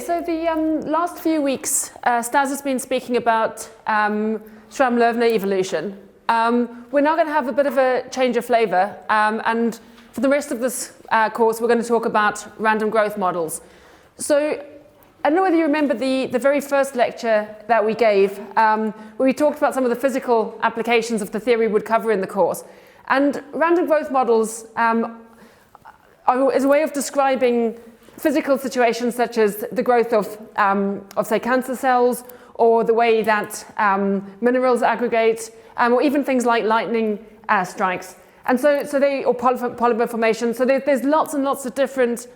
so the last few weeks, Stas has been speaking about Schramm-Loewner evolution. We're now going to have a bit of a change of flavour, and for the rest of this course, we're going to talk about random growth models. So I don't know whether you remember the very first lecture that we gave, where we talked about some of the physical applications of the theory we'd cover in the course. And random growth models is a way of describing physical situations such as the growth of say, cancer cells, or the way that minerals aggregate, or even things like lightning strikes. And so they, or polymer formation. So there's lots and lots of different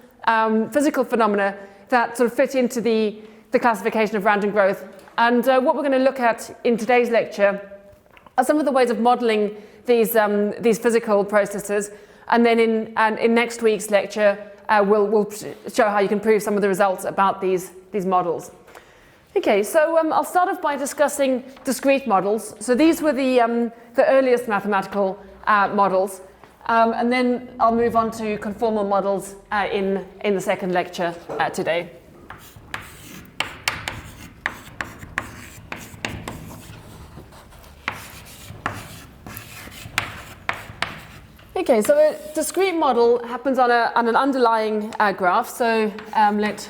physical phenomena that sort of fit into the classification of random growth. And what we're going to look at in today's lecture are some of the ways of modeling these physical processes. And then in next week's lecture, we'll show how you can prove some of the results about these models. Okay, so I'll start off by discussing discrete models. So these were the earliest mathematical models. And then I'll move on to conformal models in the second lecture today. Okay, so a discrete model happens on an underlying graph. So let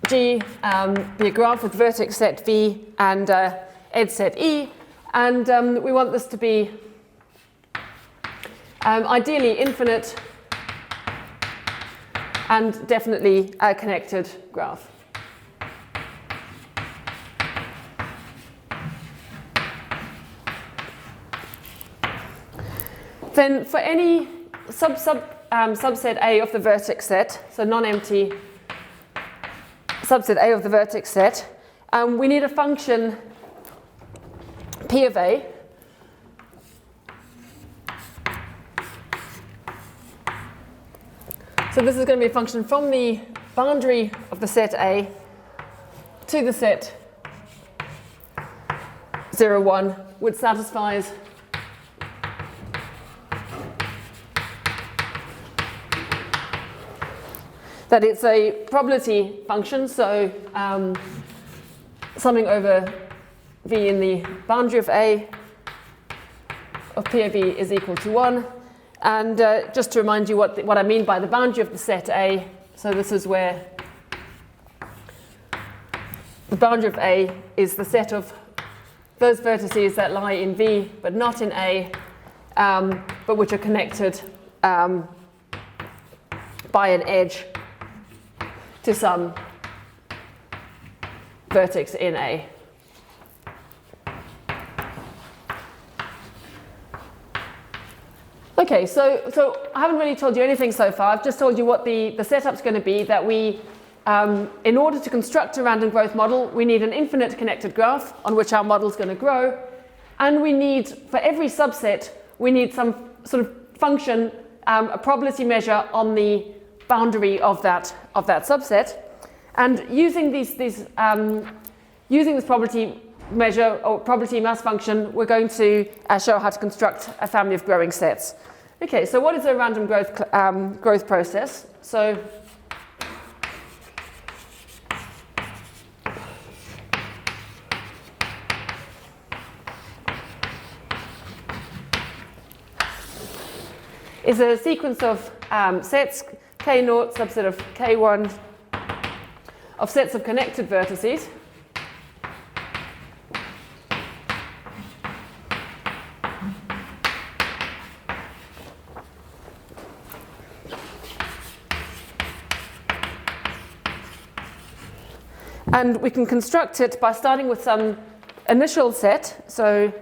G be a graph with vertex set V and edge set E. And we want this to be ideally infinite and definitely a connected graph. Then for any subset A of the vertex set, so non-empty subset A of the vertex set, we need a function P of A so this is going to be a function from the boundary of the set A to the set 0, 1, which satisfies that it's a probability function, so summing over V in the boundary of A of P of V is equal to 1. And just to remind you what I mean by the boundary of the set A, so this is where the boundary of A is the set of those vertices that lie in V but not in A, but which are connected by an edge to some vertex in A. Okay, so I haven't really told you anything so far. I've just told you what the setup's going to be, that we, in order to construct a random growth model, we need an infinite connected graph on which our model's going to grow. And we need, for every subset, we need some sort of function, a probability measure on the boundary of that subset, and using using this probability measure or probability mass function, we're going to show how to construct a family of growing sets. Okay, so what is a random growth process? So is a sequence of sets K0 subset of K1 of sets of connected vertices. And we can construct it by starting with some initial set. So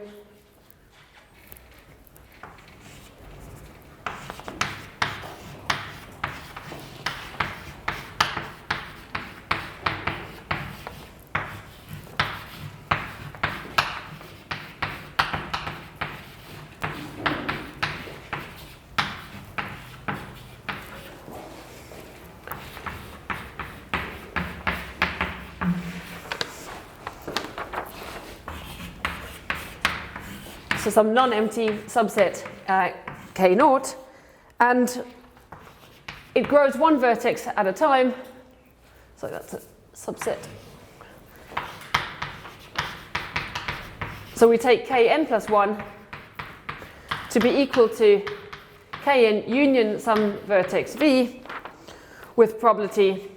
some non-empty subset K0, and it grows one vertex at a time. So that's a subset. So we take kn plus 1 to be equal to kn union some vertex v with probability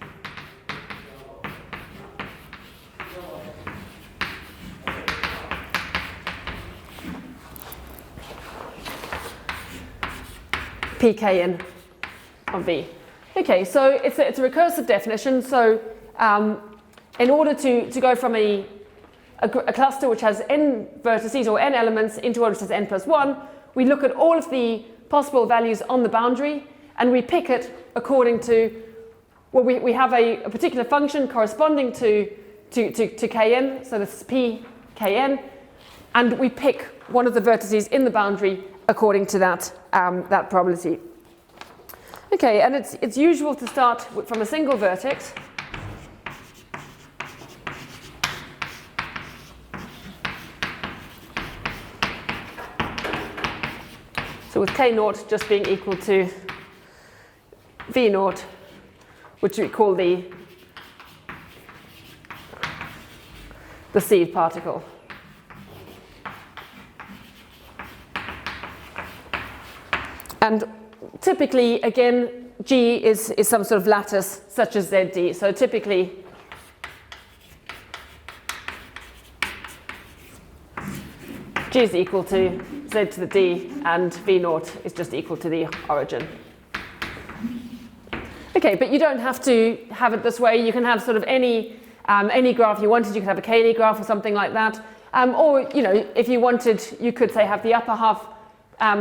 pkn of v. Okay, so it's a recursive definition. So in order to go from a cluster which has n vertices or n elements into one which has n plus 1, we look at all of the possible values on the boundary and we pick it according to, well, we have a particular function corresponding to kn, so this is p kn, and we pick one of the vertices in the boundary according to that probability. Okay, and it's usual to start from a single vertex. So with k naught just being equal to v naught, which we call the seed particle. And typically, again, G is some sort of lattice such as ZD. So typically, G is equal to Z to the D, and V naught is just equal to the origin. Okay, but you don't have to have it this way. You can have sort of any graph you wanted. You could have a Cayley graph or something like that. Or, you know, if you wanted, you could say have the upper half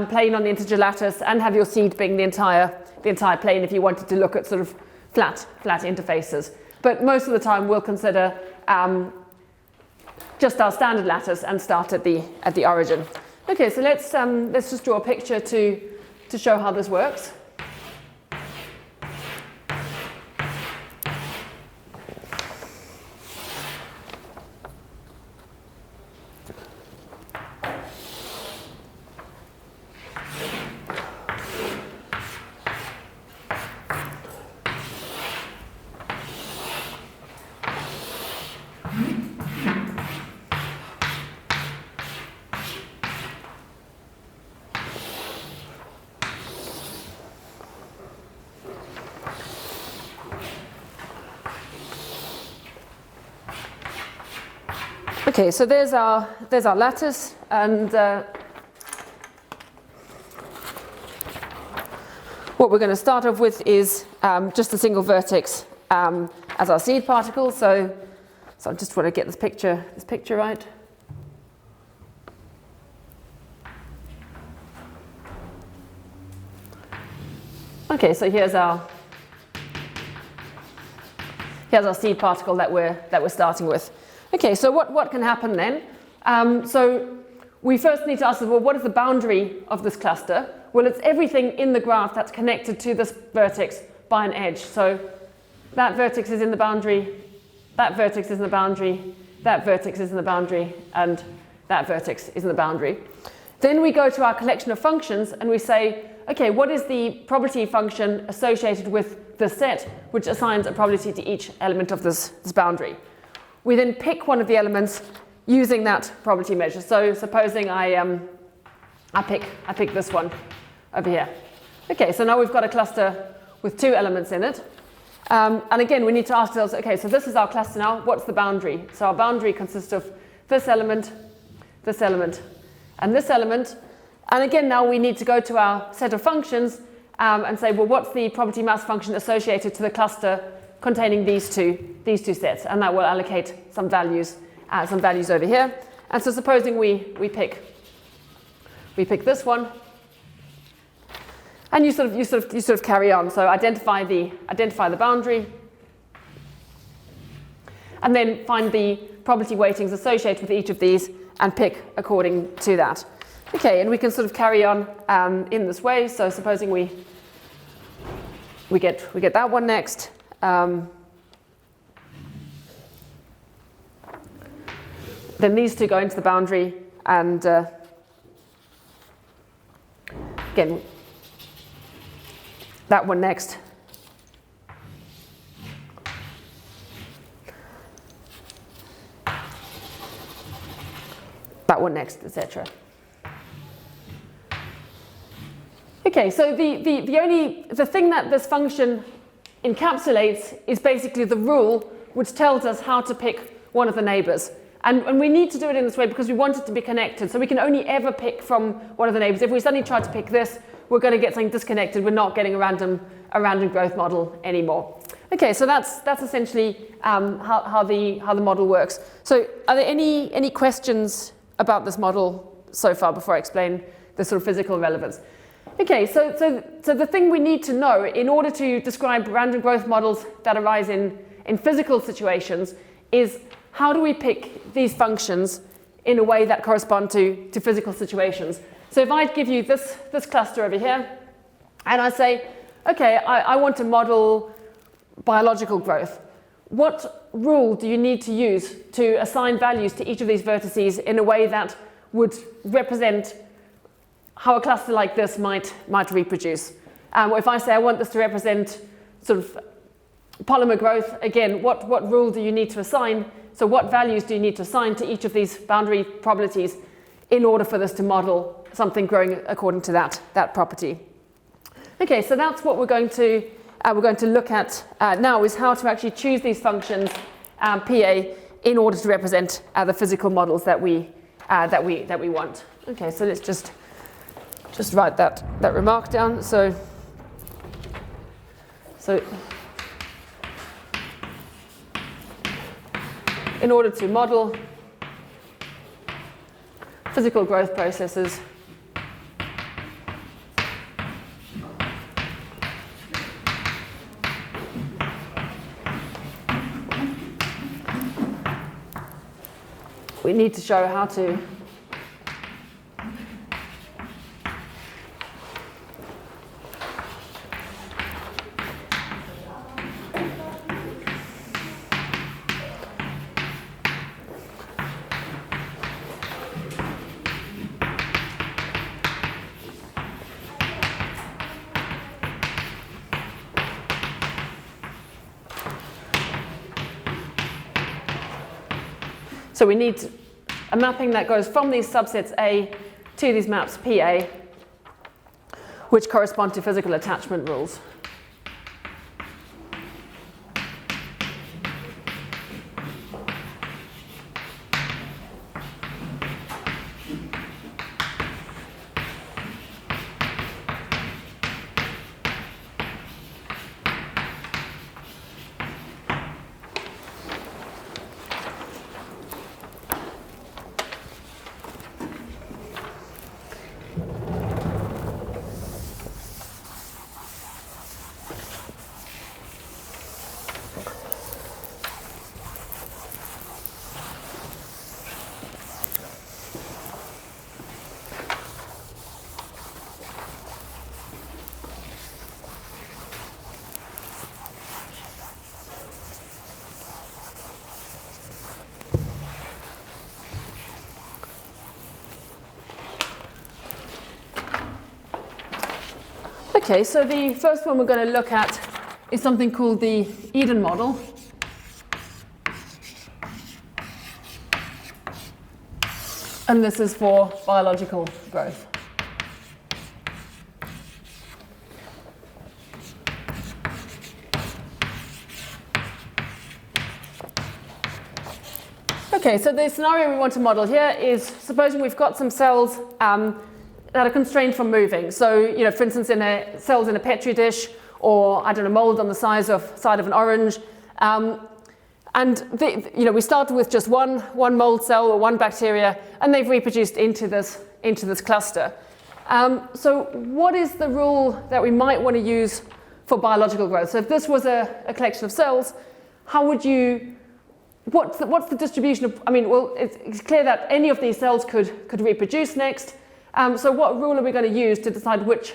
plane on the integer lattice and have your seed being the entire plane if you wanted to look at sort of flat interfaces. But most of the time we'll consider just our standard lattice and start at the origin. Okay, so let's just draw a picture to show how this works. Okay, so there's our lattice, and what we're going to start off with is just a single vertex as our seed particle. So I just want to get this picture right. Okay, so here's our seed particle that we're starting with. Okay, so what can happen then? So we first need to ask, well, what is the boundary of this cluster? Well, it's everything in the graph that's connected to this vertex by an edge. So that vertex is in the boundary, that vertex is in the boundary, that vertex is in the boundary, and that vertex is in the boundary. Then we go to our collection of functions and we say, okay, what is the probability function associated with the set which assigns a probability to each element of this boundary? We then pick one of the elements using that probability measure. So supposing I pick this one over here. Okay, so now we've got a cluster with two elements in it. And again, we need to ask ourselves, okay, so this is our cluster now. What's the boundary? So our boundary consists of this element, and this element. And again, now we need to go to our set of functions and say, well, what's the probability mass function associated to the cluster containing these two sets, and that will allocate some values over here. And so supposing we pick this one, and you sort of carry on. So identify the boundary, and then find the probability weightings associated with each of these and pick according to that. Okay, and we can sort of carry on in this way. So supposing we get that one next. Then these two go into the boundary, and again, that one next, that one next, etc. Okay, so the thing that this function encapsulates is basically the rule which tells us how to pick one of the neighbors. And we need to do it in this way because we want it to be connected. So we can only ever pick from one of the neighbors. If we suddenly try to pick this, we're going to get something disconnected. We're not getting a random growth model anymore. Okay, so that's essentially how the model works. So are there any questions about this model so far before I explain the sort of physical relevance? Okay, so the thing we need to know in order to describe random growth models that arise in physical situations is how do we pick these functions in a way that correspond to physical situations. So if I give you this cluster over here, and I say, okay, I want to model biological growth. What rule do you need to use to assign values to each of these vertices in a way that would represent how a cluster like this might reproduce? Or if I say I want this to represent sort of polymer growth, again, what rule do you need to assign? So what values do you need to assign to each of these boundary probabilities in order for this to model something growing according to that property? Okay, so that's what we're going to look at now, is how to actually choose these functions PA in order to represent the physical models that we want. Okay, so let's just write that remark down. So in order to model physical growth processes, we need to show how to So we need a mapping that goes from these subsets A to these maps PA, which correspond to physical attachment rules. Okay, so the first one we're going to look at is something called the Eden model. And this is for biological growth. Okay, so the scenario we want to model here is supposing we've got some cells that are constrained from moving. So, for instance, cells in a petri dish, or I don't know, mold on the side of an orange, and we started with just one mold cell or one bacteria, and they've reproduced into this cluster. So, what is the rule that we might want to use for biological growth? So, if this was a collection of cells, how would you? What's the distribution of? It's clear that any of these cells could reproduce next. So what rule are we going to use to decide which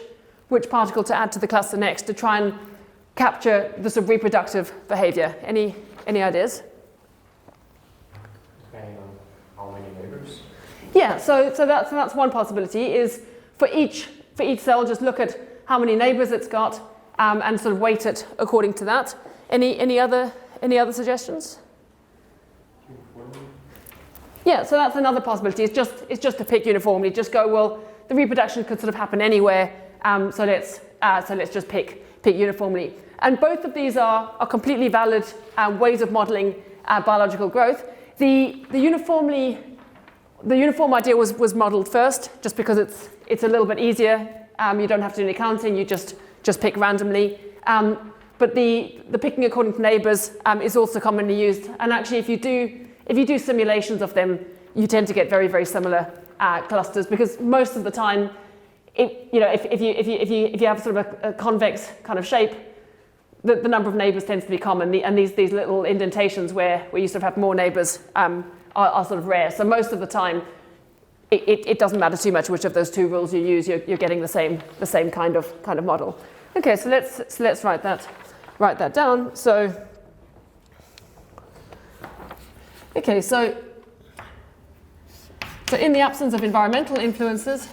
particle to add to the cluster next to try and capture the sort of reproductive behavior? Any ideas? Depending on how many neighbors? Yeah, so that's one possibility, is for each cell just look at how many neighbors it's got and sort of weight it according to that. Any other suggestions? Yeah, so that's another possibility. It's just to pick uniformly. Just go, well, the reproduction could sort of happen anywhere, so let's just pick uniformly. And both of these are completely valid ways of modeling biological growth. The uniform idea was modeled first, just because it's a little bit easier. You don't have to do any counting. You just pick randomly. But the picking according to neighbors is also commonly used. And actually, if you do simulations of them, you tend to get very, very similar clusters, because most of the time, if you have sort of a convex kind of shape, the number of neighbors tends to be common, and these little indentations where you sort of have more neighbors are sort of rare. So most of the time, it doesn't matter too much which of those two rules you use. You're getting the same kind of model. Okay, so let's write that down. So okay, so in the absence of environmental influences,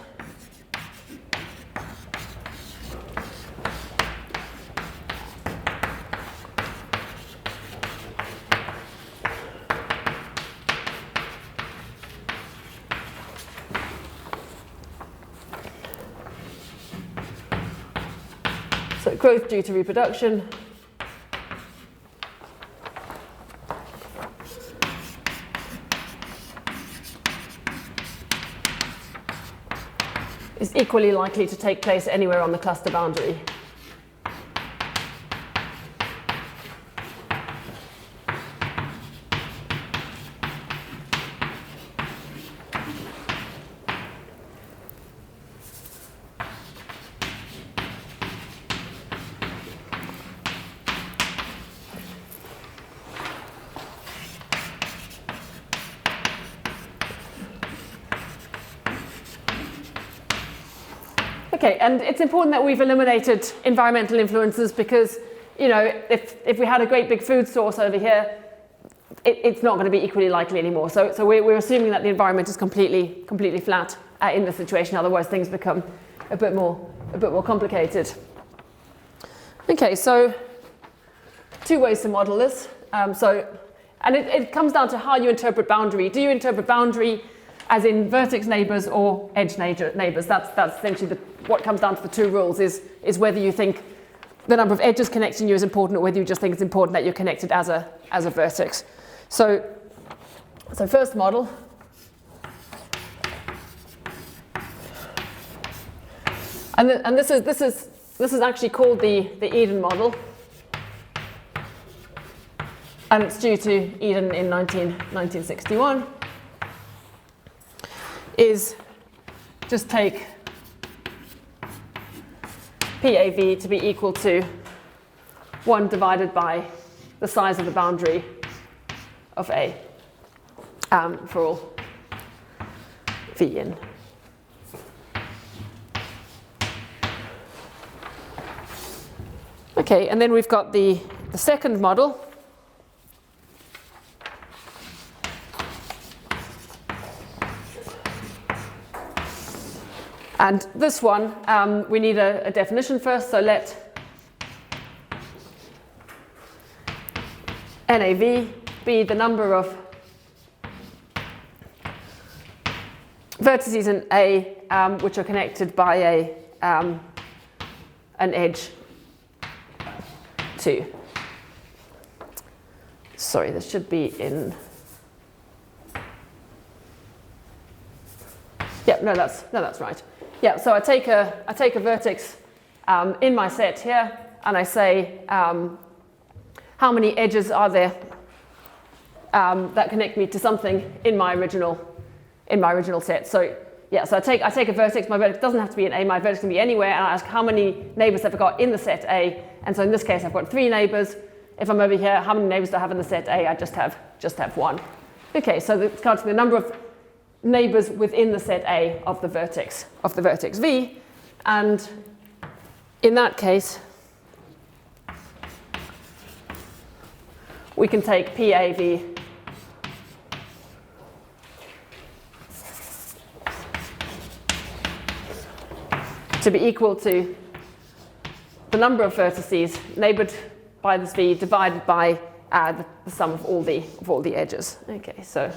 so growth due to reproduction is equally likely to take place anywhere on the cluster boundary. Okay, and it's important that we've eliminated environmental influences, because, if we had a great big food source over here, it's not going to be equally likely anymore. So we're assuming that the environment is completely flat in this situation. Otherwise, things become a bit more complicated. Okay, so two ways to model this. And it comes down to how you interpret boundary. Do you interpret boundary as in vertex neighbors or edge neighbors? That's essentially what comes down to the two rules, is whether you think the number of edges connecting you is important, or whether you just think it's important that you're connected as a vertex. So first model. And this is actually called the Eden model. And it's due to Eden in 1961. Is just take PAV to be equal to 1 divided by the size of the boundary of A for all V in. Okay, and then we've got the second model. And this one, we need a definition first, so let NAV be the number of vertices in A which are connected by an edge 2. Sorry, this should be in. Yeah, no, that's right. Yeah, so I take a vertex in my set here, and I say how many edges are there that connect me to something in my original set. So yeah, so I take a vertex. My vertex doesn't have to be in A. My vertex can be anywhere, and I ask how many neighbors have I got in the set A. And so in this case, I've got 3 neighbors. If I'm over here, how many neighbors do I have in the set A? I just have 1. Okay, so it's counting the number of neighbors within the set A of the vertex V, and in that case we can take PAV to be equal to the number of vertices neighbored by this V divided by the sum of all the edges. Okay, so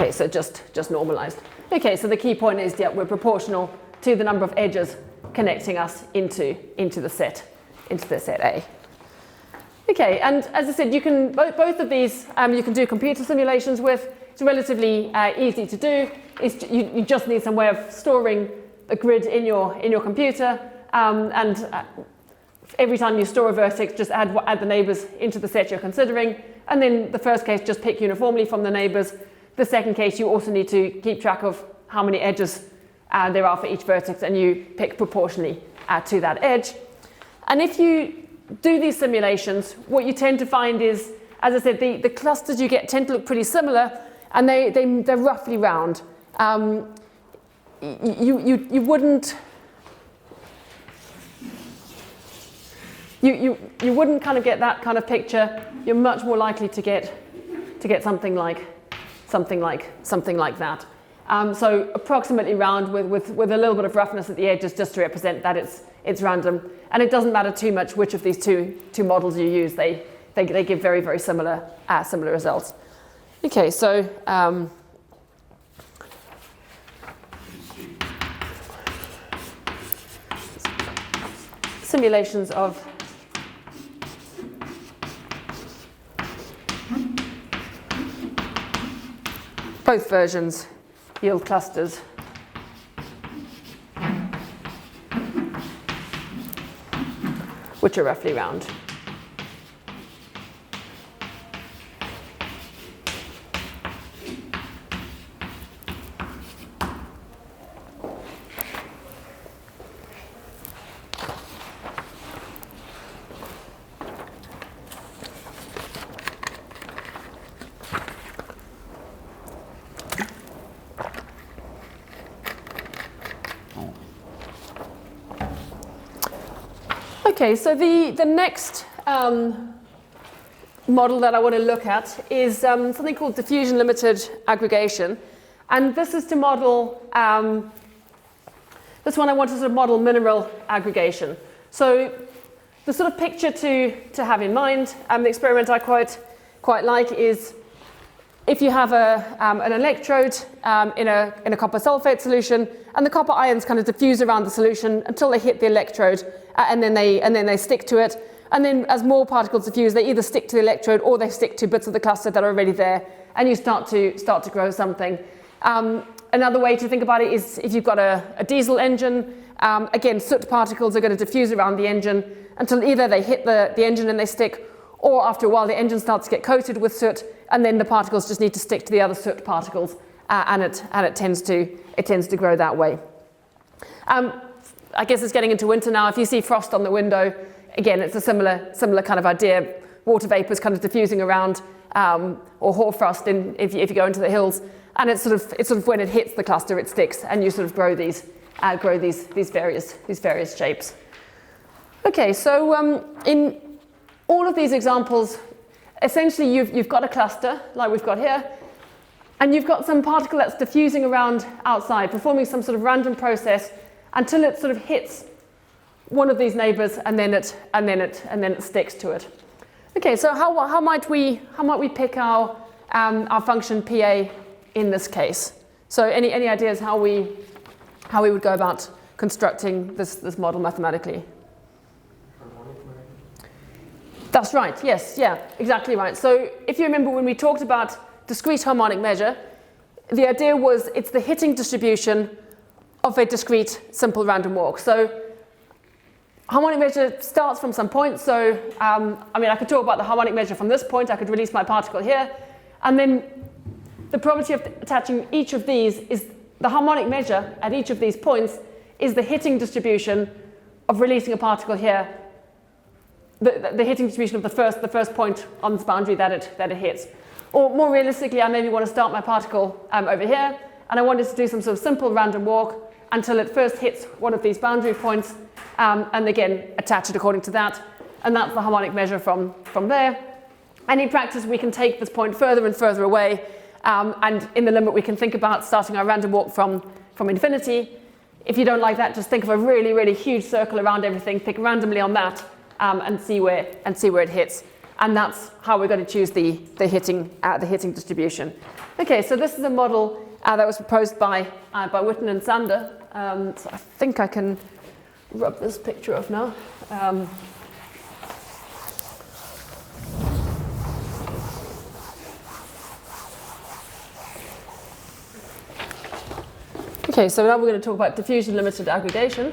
Okay, so just normalized. Okay, so the key point is, yeah, we're proportional to the number of edges connecting us into the set A. Okay, and as I said, you can both of these you can do computer simulations with. It's relatively easy to do. You just need some way of storing a grid in your computer, and every time you store a vertex, just add the neighbors into the set you're considering, and then the first case, just pick uniformly from the neighbors. The second case, you also need to keep track of how many edges there are for each vertex, and you pick proportionally to that edge. And if you do these simulations, what you tend to find is, as I said, the clusters you get tend to look pretty similar, and they're roughly round. You wouldn't kind of get that kind of picture. You're much more likely to get something like that. So approximately round with a little bit of roughness at the edges, just to represent that it's random. And it doesn't matter too much which of these two models you use. They give very, very similar results. Okay, so simulations of both versions yield clusters which are roughly round. Okay, so the next model that I want to look at is something called diffusion limited aggregation. And this is to model, this one I want to sort of model mineral aggregation. So the sort of picture to have in mind, the experiment I quite like is if you have an electrode in a copper sulfate solution, and the copper ions kind of diffuse around the solution until they hit the electrode, and then they stick to it. And then as more particles diffuse, they either stick to the electrode or they stick to bits of the cluster that are already there, and you start to grow something. Another way to think about it is if you've got a diesel engine, again, soot particles are going to diffuse around the engine until either they hit the engine and they stick, or after a while the engine starts to get coated with soot, and then the particles just need to stick to the other soot particles, and it tends to grow that way. I guess it's getting into winter now. If you see frost on the window, again, it's a similar kind of idea. Water vapors kind of diffusing around, or hoarfrost if you go into the hills, and it's sort of when it hits the cluster, it sticks, and you sort of grow these various shapes. Okay, so in all of these examples, essentially you've got a cluster like we've got here, and you've got some particle that's diffusing around outside, performing some sort of random process until it sort of hits one of these neighbors, and then it sticks to it. Okay, so how might we pick our function PA in this case? So any ideas how we would go about constructing this model mathematically? Harmonic measure? That's right. Yes. Yeah. Exactly right. So if you remember when we talked about discrete harmonic measure, the idea was it's the hitting distribution of a discrete simple random walk. So harmonic measure starts from some point. So I could talk about the harmonic measure from this point. I could release my particle here, and then the probability of attaching each of these is the harmonic measure at each of these points is the hitting distribution of releasing a particle here, the hitting distribution of the first point on this boundary that it hits. Or more realistically, I maybe want to start my particle over here, and I wanted to do some sort of simple random walk until it first hits one of these boundary points, and again attach it according to that, and that's the harmonic measure from there. And in practice, we can take this point further and further away, and in the limit we can think about starting our random walk from infinity. If you don't like that, just think of a really, really huge circle around everything, pick randomly on that, and see where it hits. And that's how we're going to choose the hitting distribution. Okay, so this is a model that was proposed by Witten and Sander. So I think I can rub this picture off now. Okay, so now we're going to talk about diffusion limited aggregation.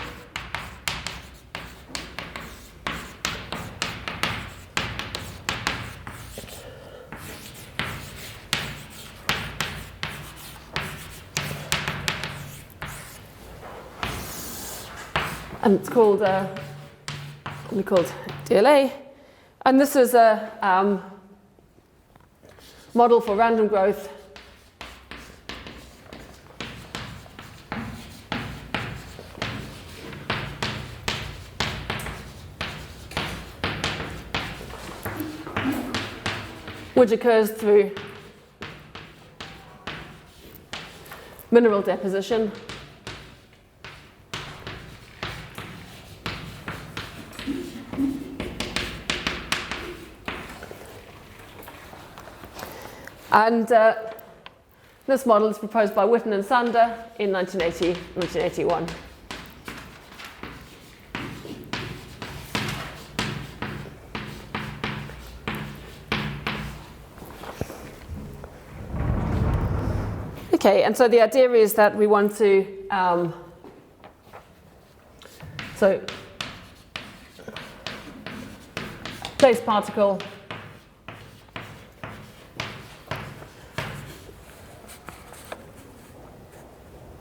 And it's called DLA. And this is a model for random growth which occurs through mineral deposition and this model is proposed by Witten and Sander in 1981. Okay, and so the idea is that we want to place particle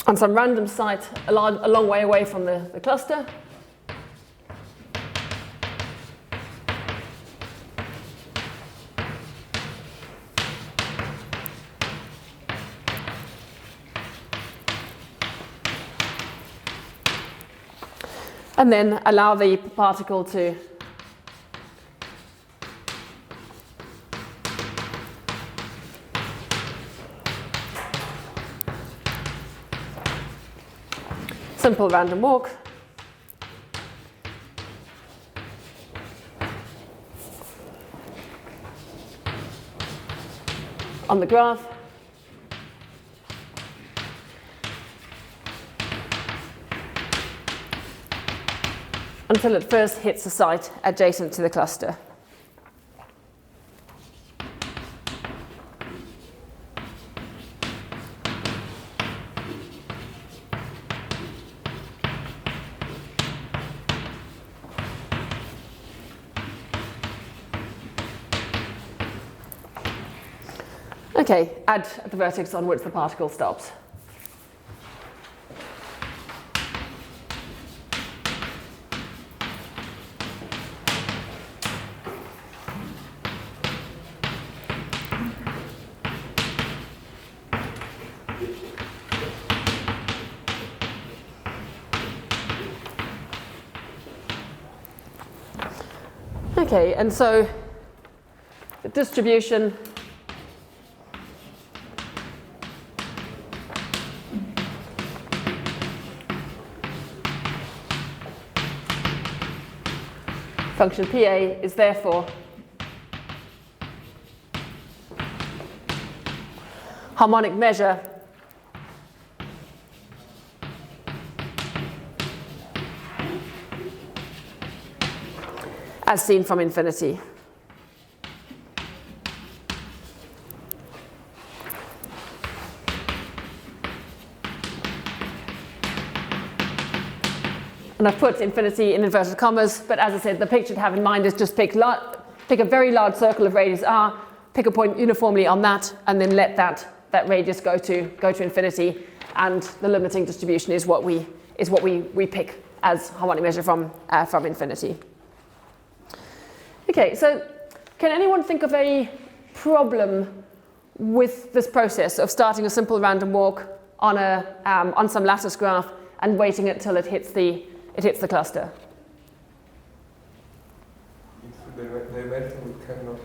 on some random site a long way away from the cluster. And then allow the particle to simple random walk on the graph until it first hits a site adjacent to the cluster. Okay, add the vertex on which the particle stops. Okay, and so the distribution function PA is therefore harmonic measure as seen from infinity. And I've put infinity in inverted commas, but as I said, the picture to have in mind is just pick a very large circle of radius r, pick a point uniformly on that, and then let that radius go to infinity, and the limiting distribution is what we pick as harmonic measure from infinity. Okay, so can anyone think of any problem with this process of starting a simple random walk on some lattice graph and waiting until it hits the cluster? The dimension cannot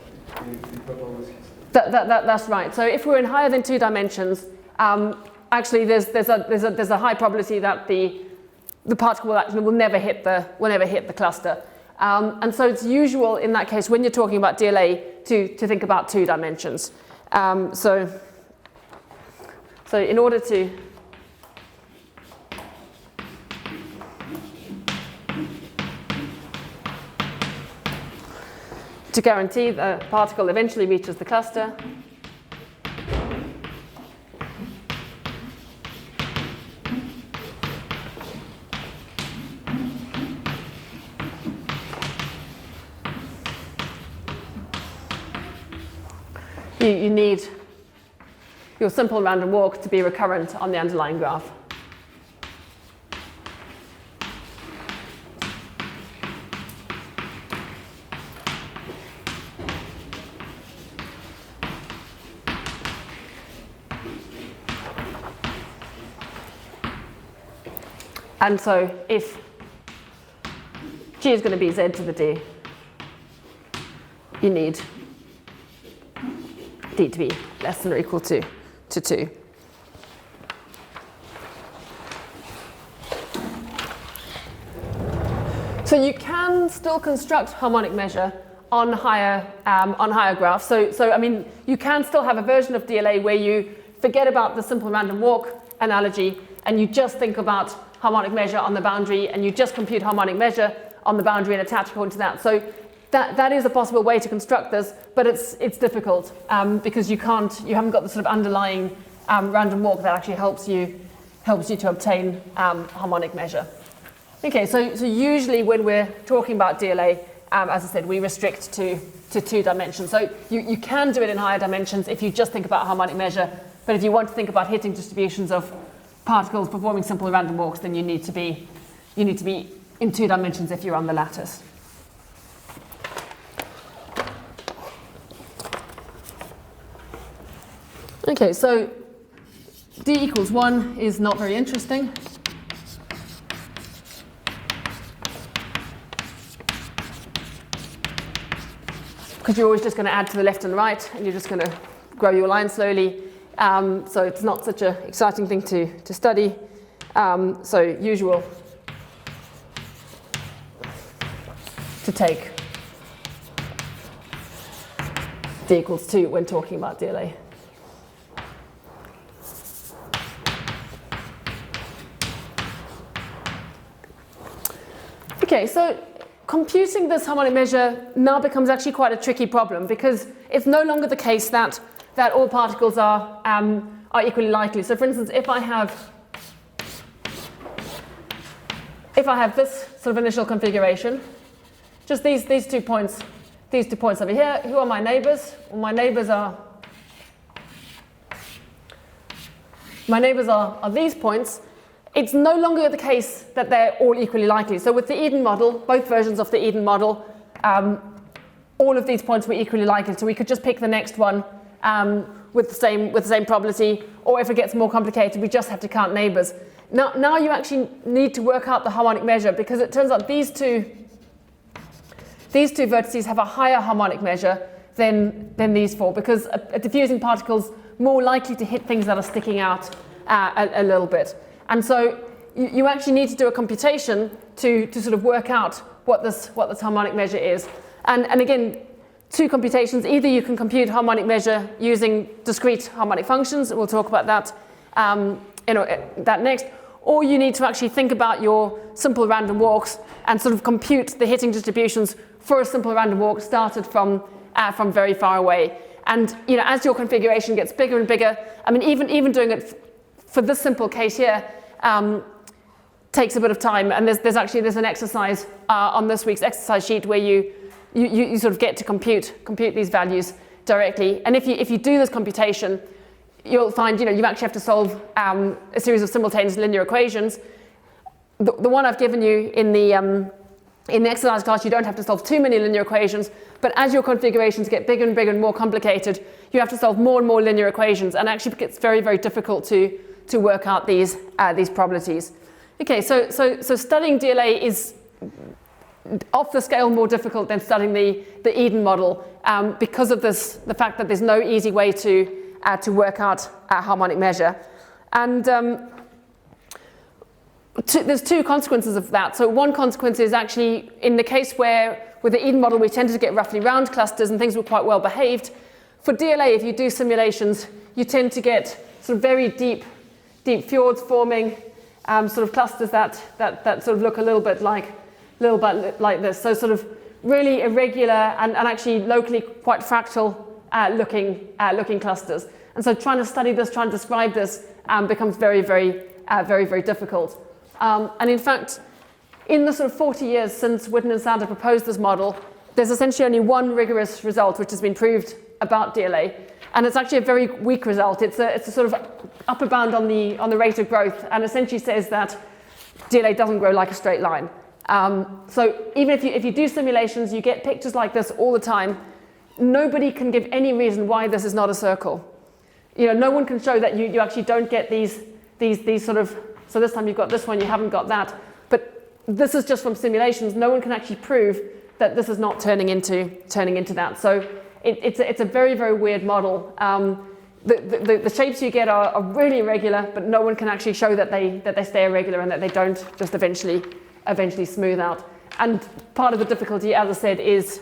not always hit. That's right. So if we're in higher than 2 dimensions, actually there's a high probability that the particle will never hit the cluster. And so it's usual in that case when you're talking about DLA to think about 2 dimensions. So in order to guarantee the particle eventually reaches the cluster, you need your simple random walk to be recurrent on the underlying graph. And so if G is going to be Z to the D, you need D to be less than or equal to 2. So you can still construct harmonic measure on higher graphs. So I mean, you can still have a version of DLA where you forget about the simple random walk analogy and you just think about harmonic measure on the boundary and you just compute harmonic measure on the boundary and attach according to that. So that is a possible way to construct this, but it's difficult because you haven't got the sort of underlying random walk that actually helps you to obtain harmonic measure. Okay, so usually when we're talking about DLA, as I said, we restrict to 2 dimensions. So you can do it in higher dimensions if you just think about harmonic measure, but if you want to think about hitting distributions of particles performing simple random walks, then you need to be in 2 dimensions if you're on the lattice. Okay, so D equals 1 is not very interesting. Because you're always just going to add to the left and right, and you're just going to grow your line slowly. So it's not such an exciting thing to study. So usual to take D equals 2 when talking about DLA. Okay, so computing this harmonic measure now becomes actually quite a tricky problem because it's no longer the case that all particles are equally likely. So for instance, if I have this sort of initial configuration, just these 2 points over here, who are my neighbors? Well, my neighbors are these points. It's no longer the case that they're all equally likely. So with the Eden model, both versions of the Eden model, all of these points were equally likely. So we could just pick the next one with the same probability, or if it gets more complicated, we just have to count neighbors. Now you actually need to work out the harmonic measure because it turns out these two vertices have a higher harmonic measure than these 4 because a diffusing particle's more likely to hit things that are sticking out a little bit. And so you actually need to do a computation to sort of work out what this harmonic measure is. And again, 2 computations. Either you can compute harmonic measure using discrete harmonic functions, and we'll talk about that that next, or you need to actually think about your simple random walks and sort of compute the hitting distributions for a simple random walk started from very far away. And as your configuration gets bigger and bigger, I mean even doing it for this simple case here takes a bit of time. And there's an exercise on this week's exercise sheet where you sort of get to compute these values directly. And if you do this computation, you'll find you actually have to solve a series of simultaneous linear equations. The one I've given you in the exercise class, you don't have to solve too many linear equations, but as your configurations get bigger and bigger and more complicated, you have to solve more and more linear equations, and actually it gets very, very difficult to work out these probabilities. Okay, so studying DLA is off the scale more difficult than studying the Eden model because of the fact that there's no easy way to work out a harmonic measure. And there's two consequences of that. So one consequence is actually in the case where with the Eden model we tended to get roughly round clusters and things were quite well behaved. For DLA, if you do simulations, you tend to get sort of very deep fjords forming, sort of clusters that sort of look a little bit like this. So sort of really irregular and actually locally quite fractal looking clusters. And so trying to study this, trying to describe this becomes very difficult. And in fact, in the sort of 40 years since Witten and Sander proposed this model, there's essentially only one rigorous result which has been proved about DLA, and it's actually a very weak result. It's a sort of upper bound on the rate of growth, and essentially says that DLA doesn't grow like a straight line. So even if you do simulations, you get pictures like this all the time. Nobody can give any reason why this is not a circle. You know, no one can show that you actually don't get these sort of. So this time you've got this one, you haven't got that. But this is just from simulations. No one can actually prove that this is not turning into that. So it's a very weird model. The shapes you get are really irregular, but no one can actually show that they stay irregular and that they don't just eventually smooth out. And part of the difficulty, as I said, is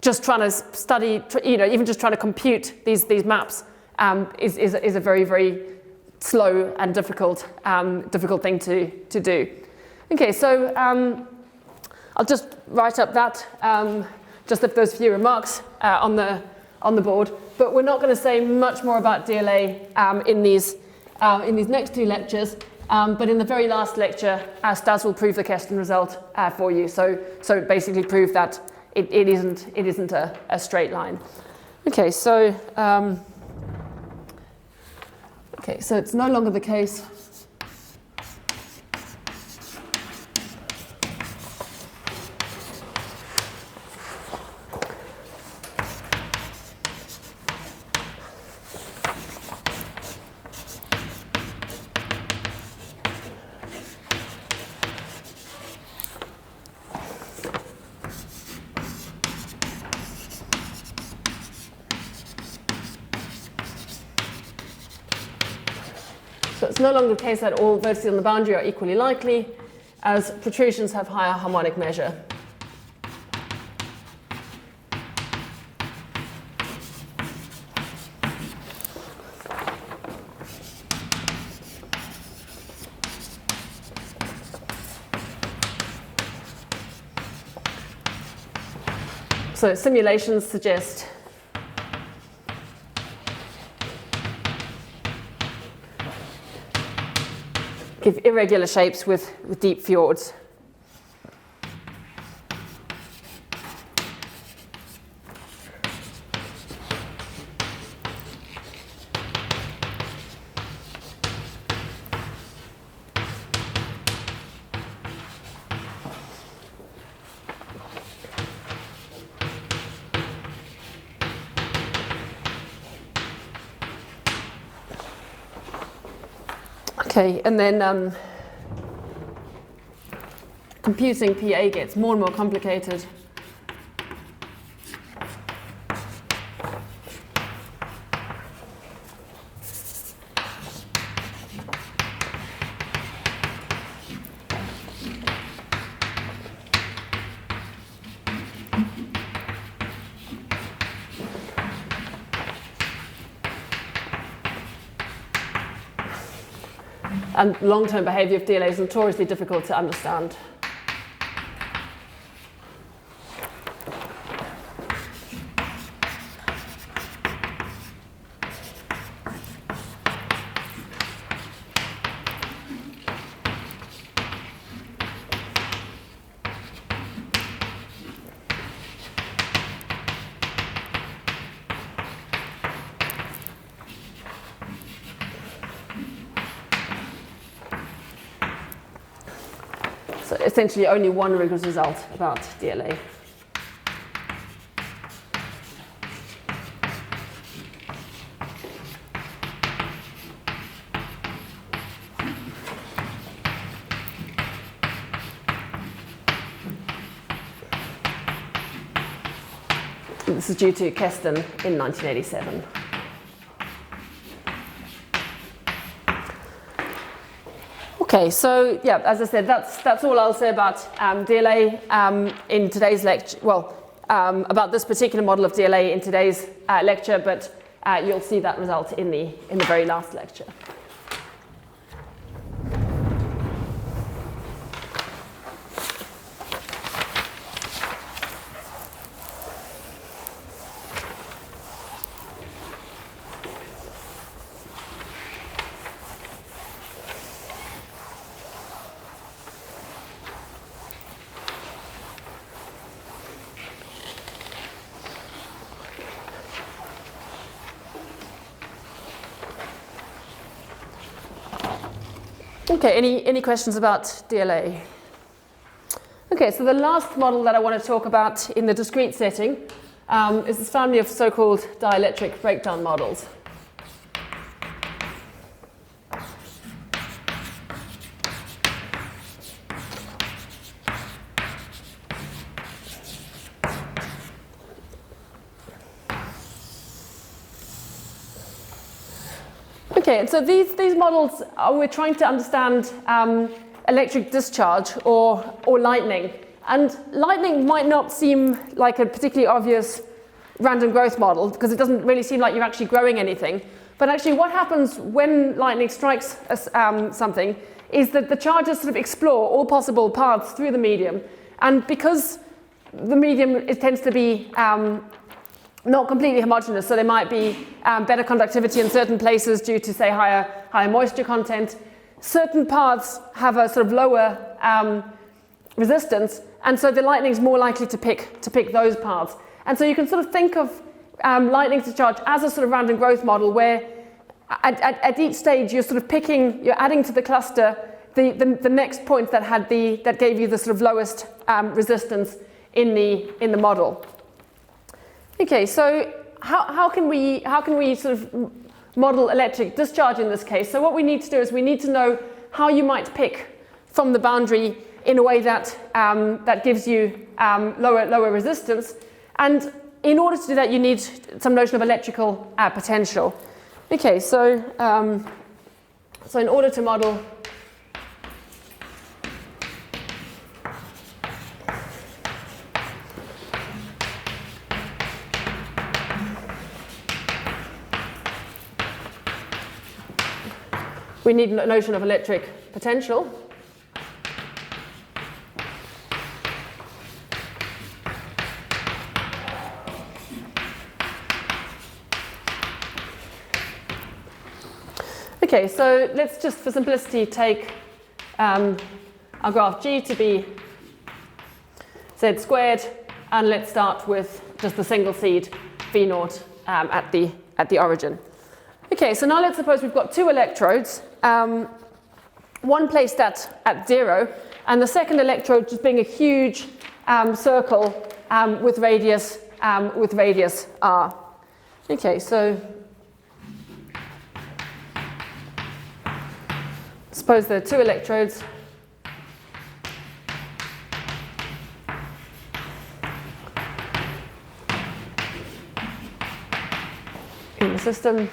just trying to study, even just trying to compute these maps is a very slow and difficult thing to do. Okay, so I'll just write up that, just those few remarks on the board. But we're not going to say much more about DLA in these next two lectures. But in the very last lecture, Stas will prove the Keston result for you. So basically prove that it isn't a straight line. Okay, so it's no longer the case. So it's no longer the case that all vertices on the boundary are equally likely, as protrusions have higher harmonic measure. So simulations suggest give irregular shapes with deep fjords. Okay, and then computing PA gets more and more complicated. And long-term behavior of DLA is notoriously difficult to understand. So essentially only one rigorous result about DLA. This is due to Keston in 1987. Okay, so yeah, as I said, that's all I'll say about DLA in today's lecture. Well, about this particular model of DLA in today's lecture, but you'll see that result in the very last lecture. Okay, any questions about DLA? Okay, so the last model that I want to talk about in the discrete setting is this family of so-called dielectric breakdown models. Okay, so these models, we're trying to understand electric discharge or lightning. And lightning might not seem like a particularly obvious random growth model because it doesn't really seem like you're actually growing anything. But actually what happens when lightning strikes something is that the charges sort of explore all possible paths through the medium. And because the medium, it tends to be not completely homogeneous, so there might be better conductivity in certain places due to, say, higher moisture content. Certain paths have a sort of lower resistance, and so the lightning is more likely to pick those paths. And so you can sort of think of lightning discharge as a sort of random growth model where at each stage you're sort of you're adding to the cluster the next point that gave you the sort of lowest resistance in the model. Okay, so how can we sort of model electric discharge in this case? So what we need to do is we need to know how you might pick from the boundary in a way that that gives you lower resistance. And in order to do that, you need some notion of electrical potential. Okay, so in order to model we need a notion of electric potential. Okay, so let's just, for simplicity, take our graph G to be z squared, and let's start with just the single seed V naught at the origin. Okay, so now let's suppose we've got two electrodes, one placed at 0, and the second electrode just being a huge circle with radius r. Okay, so suppose there are two electrodes. In the system.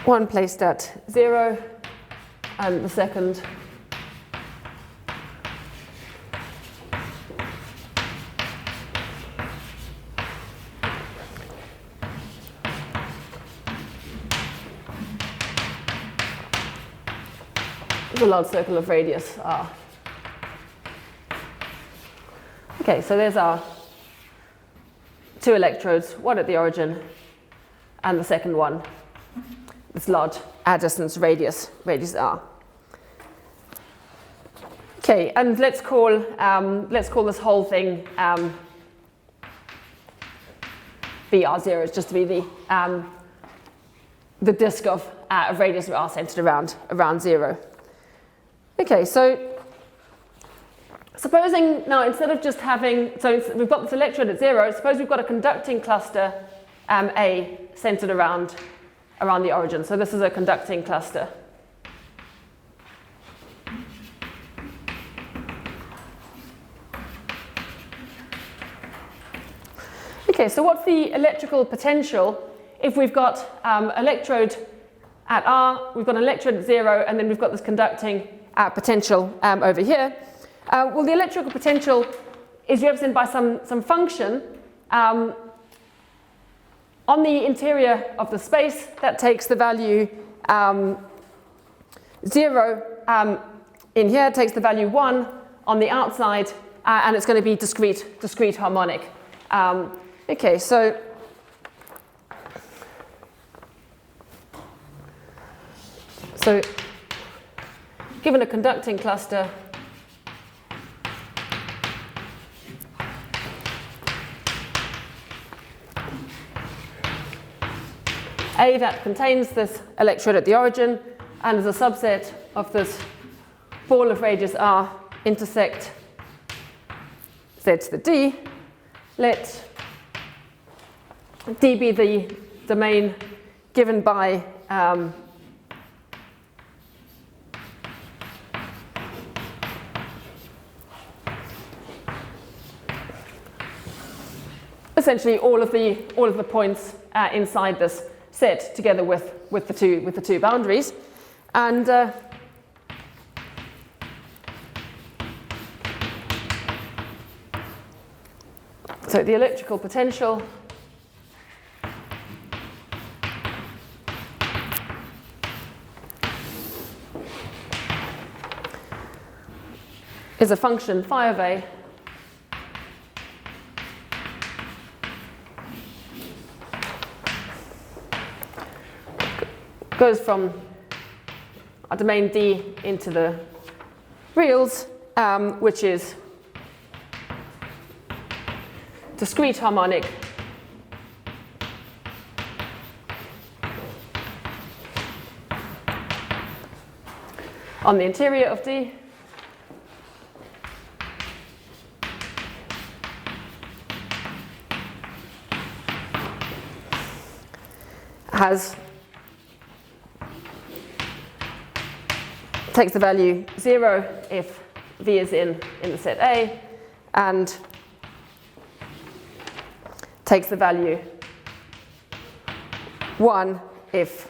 One placed at 0 and the second a large circle of radius r. Okay, so there's our two electrodes, one at the origin and the second one, this large distance radius r. Okay, and let's call this whole thing BR0, just to be the disk of radius r centered around 0. Okay, so supposing now instead of just having, so we've got this electrode at 0, suppose we've got a conducting cluster A centered around the origin. So this is a conducting cluster. Okay, so what's the electrical potential if we've got electrode at R, we've got an electrode at 0, and then we've got this conducting potential over here? Well, the electrical potential is represented by some function on the interior of the space that takes the value 0 in here, takes the value 1 on the outside, and it's going to be discrete harmonic. Okay, so given a conducting cluster, A that contains this electrode at the origin and is a subset of this ball of radius r intersect z to the d, let d be the domain given by essentially all of the points inside this set together with the two boundaries, and so the electrical potential is a function phi of A goes from a domain D into the reals, which is discrete harmonic on the interior of D, takes the value 0 if V is in the set A, and takes the value 1 if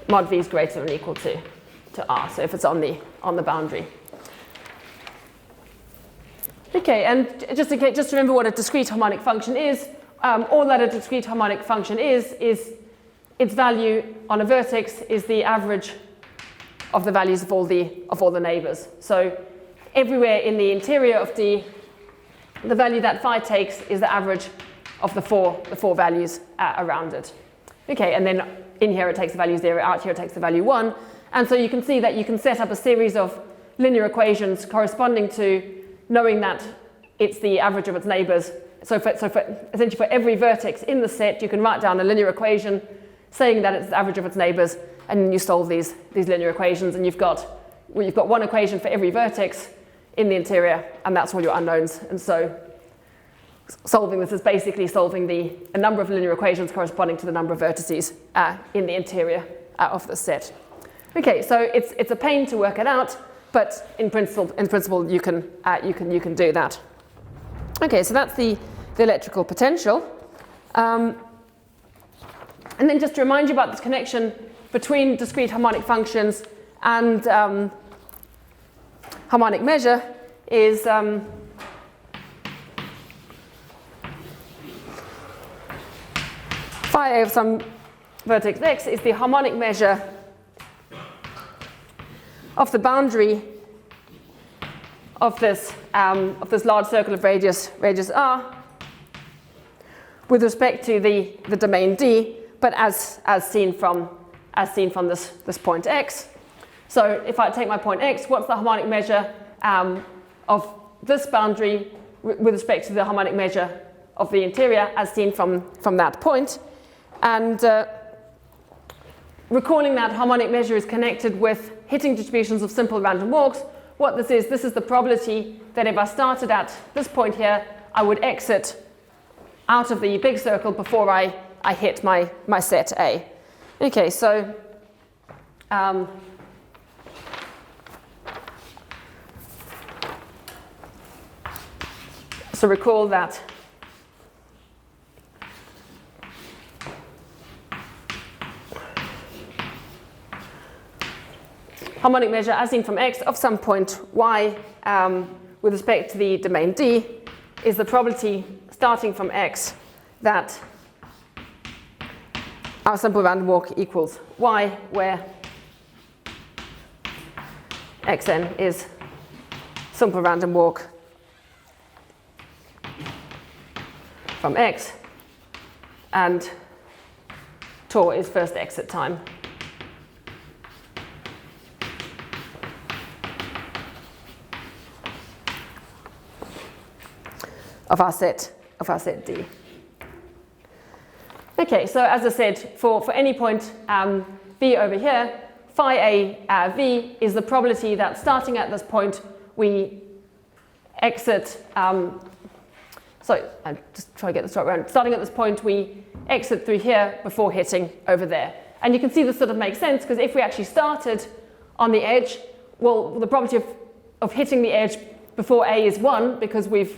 mod V is greater than or equal to R, so if it's on the boundary. Okay, and just remember what a discrete harmonic function is. All that a discrete harmonic function is its value on a vertex is the average of the values of all the neighbors. So everywhere in the interior of D, the value that phi takes is the average of the four values around it. Okay, and then in here it takes the value 0, out here it takes the value 1. And so you can see that you can set up a series of linear equations corresponding to knowing that it's the average of its neighbors. So essentially for every vertex in the set, you can write down a linear equation saying that it's the average of its neighbors, and you solve these linear equations, and you've got one equation for every vertex in the interior, and that's all your unknowns. And so solving this is basically solving a number of linear equations corresponding to the number of vertices in the interior of the set. Okay, so it's a pain to work it out, but in principle you can do that. Okay, so that's the electrical potential. And then just to remind you about this connection between discrete harmonic functions and harmonic measure is phi A of some vertex x is the harmonic measure of the boundary of this large circle of radius r with respect to the domain D, but as seen from this point x. So if I take my point x, what's the harmonic measure of this boundary with respect to the harmonic measure of the interior as seen from that point? And recalling that harmonic measure is connected with hitting distributions of simple random walks. What this is the probability that if I started at this point here, I would exit out of the big circle before I hit my set A. Okay, so So recall that harmonic measure as seen from x of some point y with respect to the domain D is the probability starting from x that our simple random walk equals y, where xn is simple random walk from x, and tau is first exit time. Of our set D. Okay, so as I said, for any point V over here, phi A V is the probability that starting at this point we exit, sorry, I'm just trying to get this right around. Starting at this point we exit through here before hitting over there. And you can see this sort of makes sense because if we actually started on the edge, well, the probability of hitting the edge before A is 1 because we're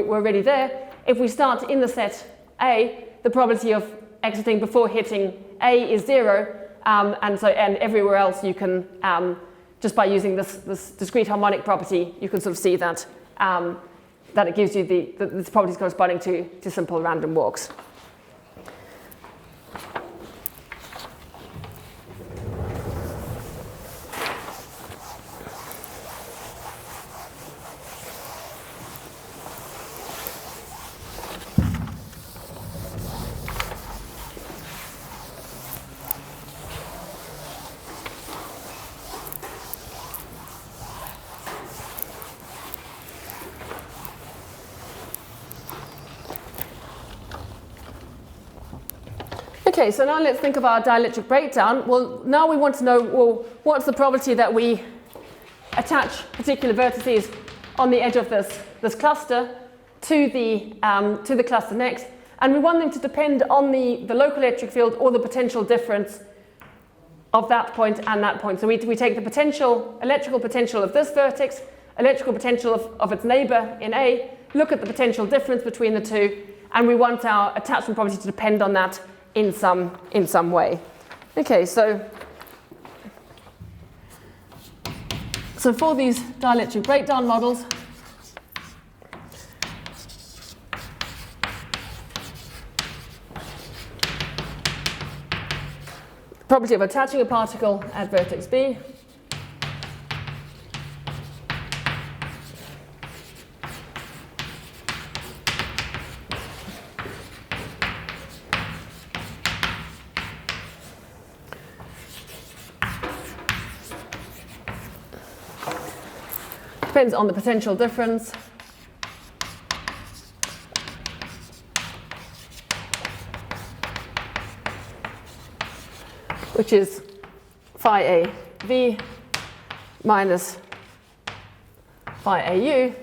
already there. If we start in the set A, the probability of exiting before hitting A is 0, and everywhere else you can, just by using this discrete harmonic property, you can sort of see that that it gives you this properties corresponding to simple random walks. Okay, so now let's think of our dielectric breakdown. Well, now we want to know, well, what's the probability that we attach particular vertices on the edge of this cluster to the cluster next, and we want them to depend on the local electric field or the potential difference of that point and that point. So we take the electrical potential of this vertex, electrical potential of its neighbor in A, look at the potential difference between the two, and we want our attachment property to depend on that in some way. Okay, so for these dielectric breakdown models, property of attaching a particle at vertex B depends on the potential difference which is phi A V minus phi A U,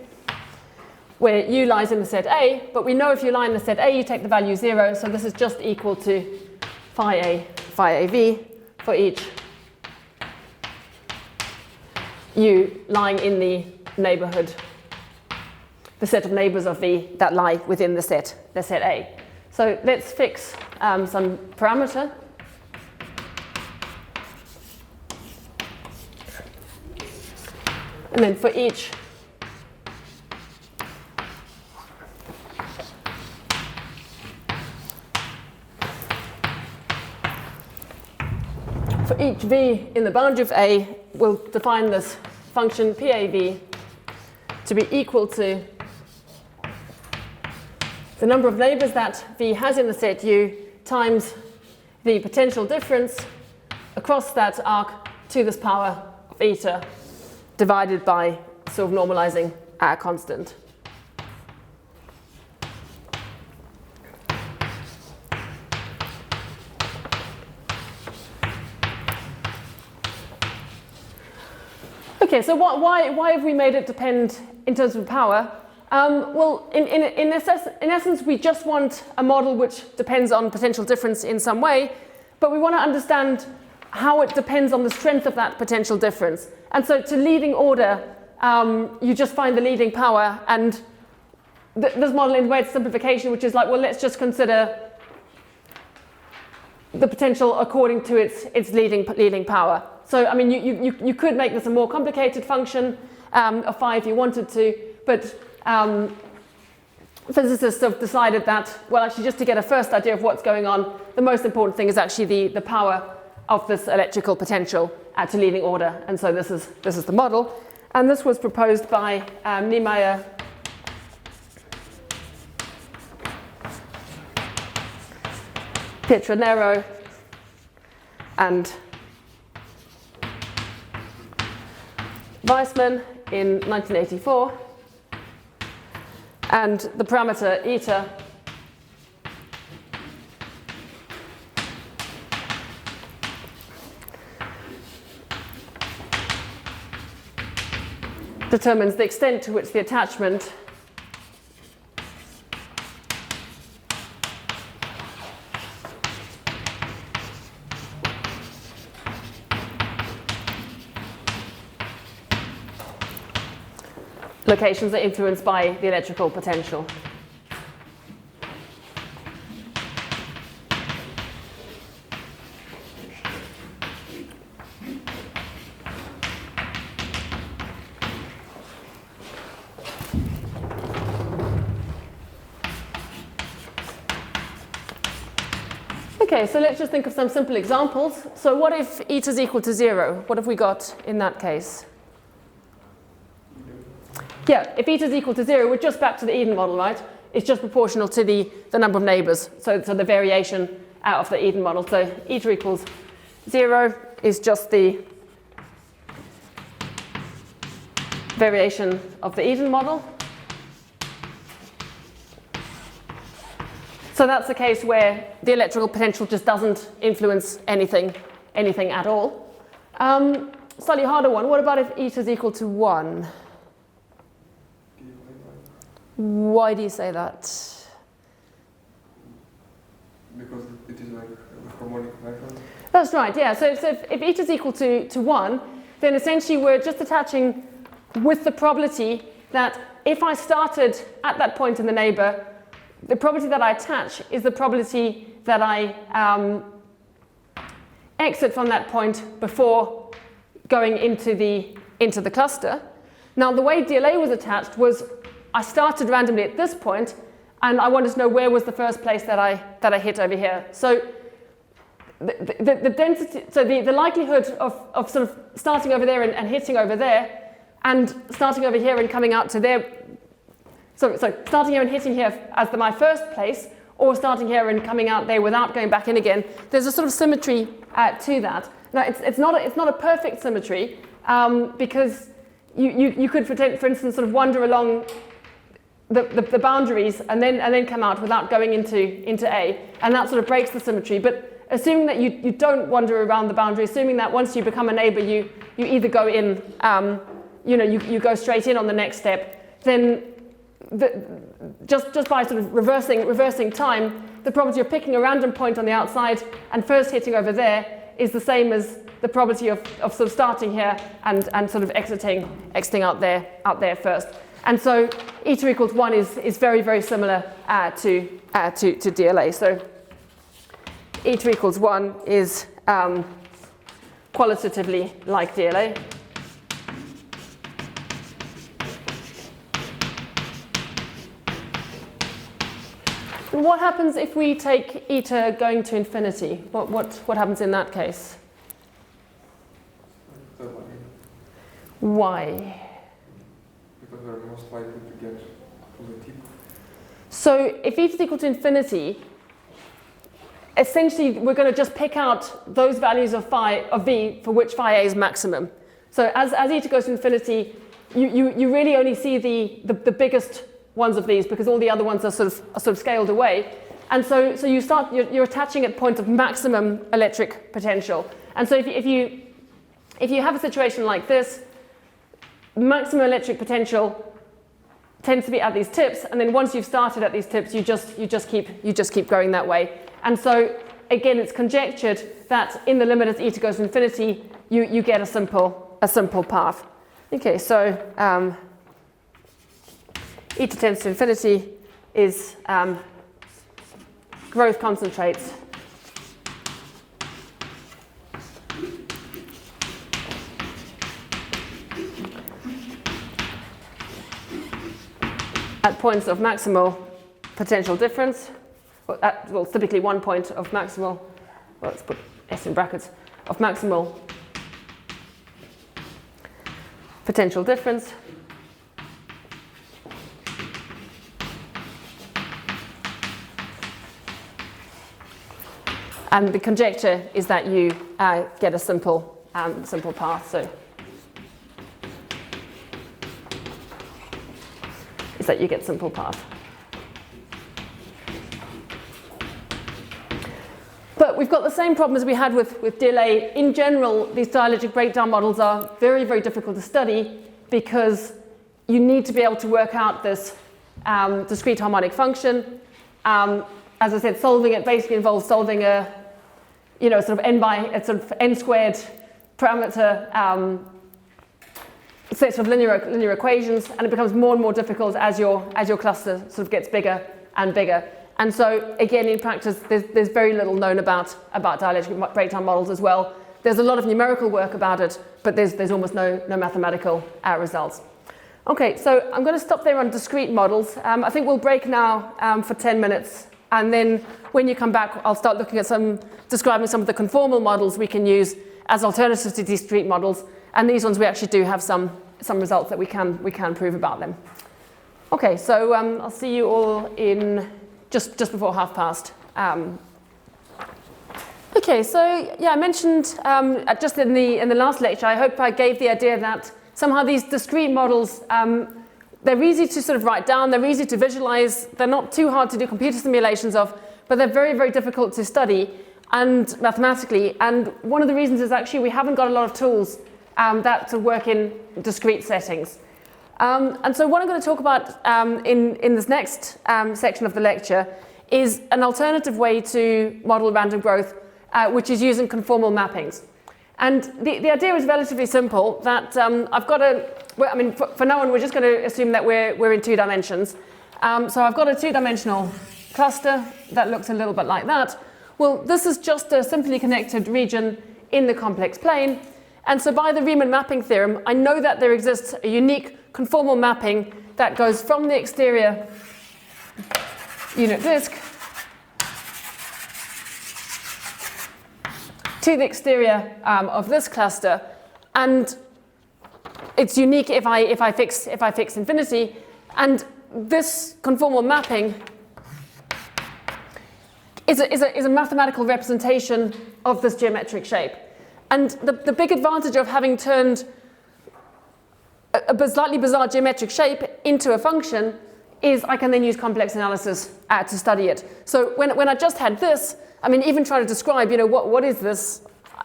where U lies in the set A, but we know if you lie in the set A, you take the value 0, so this is just equal to phi A V for each U lying in the neighborhood, the set of neighbors of V that lie within the set A. So let's fix some parameter. And then for each V in the boundary of A, we'll define this function PAV to be equal to the number of neighbors that V has in the set U times the potential difference across that arc to this power of eta divided by sort of normalizing our constant. Okay, so why have we made it depend in terms of power? Well, in essence, we just want a model which depends on potential difference in some way, but we want to understand how it depends on the strength of that potential difference. And so to leading order, you just find the leading power, and this model in a way it's simplification, which is like, well, let's just consider the potential according to its leading power. So, I mean, you could make this a more complicated function of phi if you wanted to, but physicists have decided that, well, actually, just to get a first idea of what's going on, the most important thing is actually the power of this electrical potential to leading order. And so this is the model. And this was proposed by Niemeyer, Pietranero, and Weissman in 1984. And the parameter eta determines the extent to which the attachment locations are influenced by the electrical potential. Okay, so let's just think of some simple examples. So what if eta is equal to 0? What have we got in that case? Yeah, if eta is equal to 0, we're just back to the Eden model, right? It's just proportional to the number of neighbors, so the variation out of the Eden model. So eta equals 0 is just the variation of the Eden model. So that's the case where the electrical potential just doesn't influence anything at all. Slightly harder one. What about if eta is equal to 1? Why do you say that? Because it is like a harmonic measure. That's right, yeah. So if eta is equal to 1, then essentially we're just attaching with the probability that if I started at that point in the neighbor, the probability that I attach is the probability that I exit from that point before going into the cluster. Now the way DLA was attached was I started randomly at this point, and I wanted to know where was the first place that I hit over here. So the density, so the likelihood of sort of starting over there and hitting over there, and starting over here and coming out to there. So starting here and hitting here as my first place, or starting here and coming out there without going back in again. There's a sort of symmetry to that. Now it's not a perfect symmetry because you could, for instance, sort of wander along the boundaries and then come out without going into A, and that sort of breaks the symmetry. But assuming that you don't wander around the boundary, assuming that once you become a neighbor, you either go in, you go straight in on the next step, then just by sort of reversing time, the probability of picking a random point on the outside and first hitting over there is the same as the probability of sort of starting here and sort of exiting out there first. And so eta equals 1 is very, very similar to DLA. So eta equals 1 is qualitatively like DLA. What happens if we take eta going to infinity? What happens in that case? Why? Because we're most likely to get to the tip. So if eta is equal to infinity, essentially we're going to just pick out those values of v for which phi a is maximum. So as eta goes to infinity, you really only see the biggest ones of these because all the other ones are sort of scaled away. And so you're attaching at point of maximum electric potential. And so if you have a situation like this, maximum electric potential tends to be at these tips, and then once you've started at these tips, you just keep going that way. And so again, it's conjectured that in the limit as eta goes to infinity, you get a simple path. Okay, so eta tends to infinity is growth concentrates at points of maximal potential difference, well, typically 1 point of maximal, well, let's put S in brackets, of maximal potential difference. And the conjecture is that you get a simple path. So is that you get simple path. But we've got the same problem as we had with delay. In general, these dielectric breakdown models are very, very difficult to study because you need to be able to work out this discrete harmonic function. As I said, solving it basically involves solving a sort of n squared parameter sets of linear equations, and it becomes more and more difficult as your cluster sort of gets bigger and bigger. And so again, in practice, there's very little known about dielectric breakdown models as well. There's a lot of numerical work about it, but there's almost no mathematical results. Okay, so I'm going to stop there on discrete models. I think we'll break now for 10 minutes, and then when you come back, I'll start looking at describing some of the conformal models we can use as alternatives to discrete models. And these ones we actually do have some results that we can prove about them. Okay, so I'll see you all in just before past. Okay, so yeah, I mentioned just in the last lecture, I hope I gave the idea that somehow these discrete models, they're easy to sort of write down, they're easy to visualize, they're not too hard to do computer simulations of, but they're very, very difficult to study and mathematically. And one of the reasons is actually we haven't got a lot of tools that to work in discrete settings. And so what I'm going to talk about in this next section of the lecture is an alternative way to model random growth, which is using conformal mappings. And the idea is relatively simple, that I've got for now on, we're just going to assume that we're in 2 dimensions. So I've got a 2-dimensional cluster that looks a little bit like that. Well, this is just a simply connected region in the complex plane. And so by the Riemann mapping theorem, I know that there exists a unique conformal mapping that goes from the exterior unit disk to the exterior of this cluster, and it's unique if I fix infinity, and this conformal mapping is a mathematical representation of this geometric shape. And the big advantage of having turned a slightly bizarre geometric shape into a function is I can then use complex analysis to study it. So when I just had this, I mean, even trying to describe, what is this?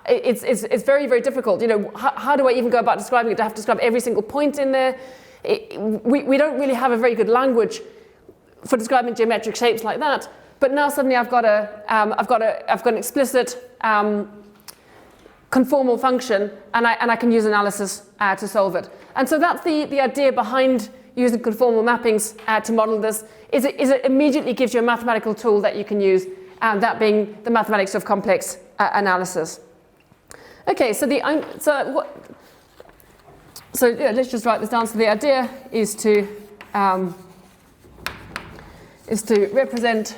It's very, very difficult. How do I even go about describing it? Do I have to describe every single point in there? We don't really have a very good language for describing geometric shapes like that. But now suddenly I've got an explicit conformal function, and I can use analysis to solve it. And so that's the idea behind using conformal mappings to model this. Is it immediately gives you a mathematical tool that you can use, that being the mathematics of complex analysis. Okay, so let's just write this down. So the idea is to represent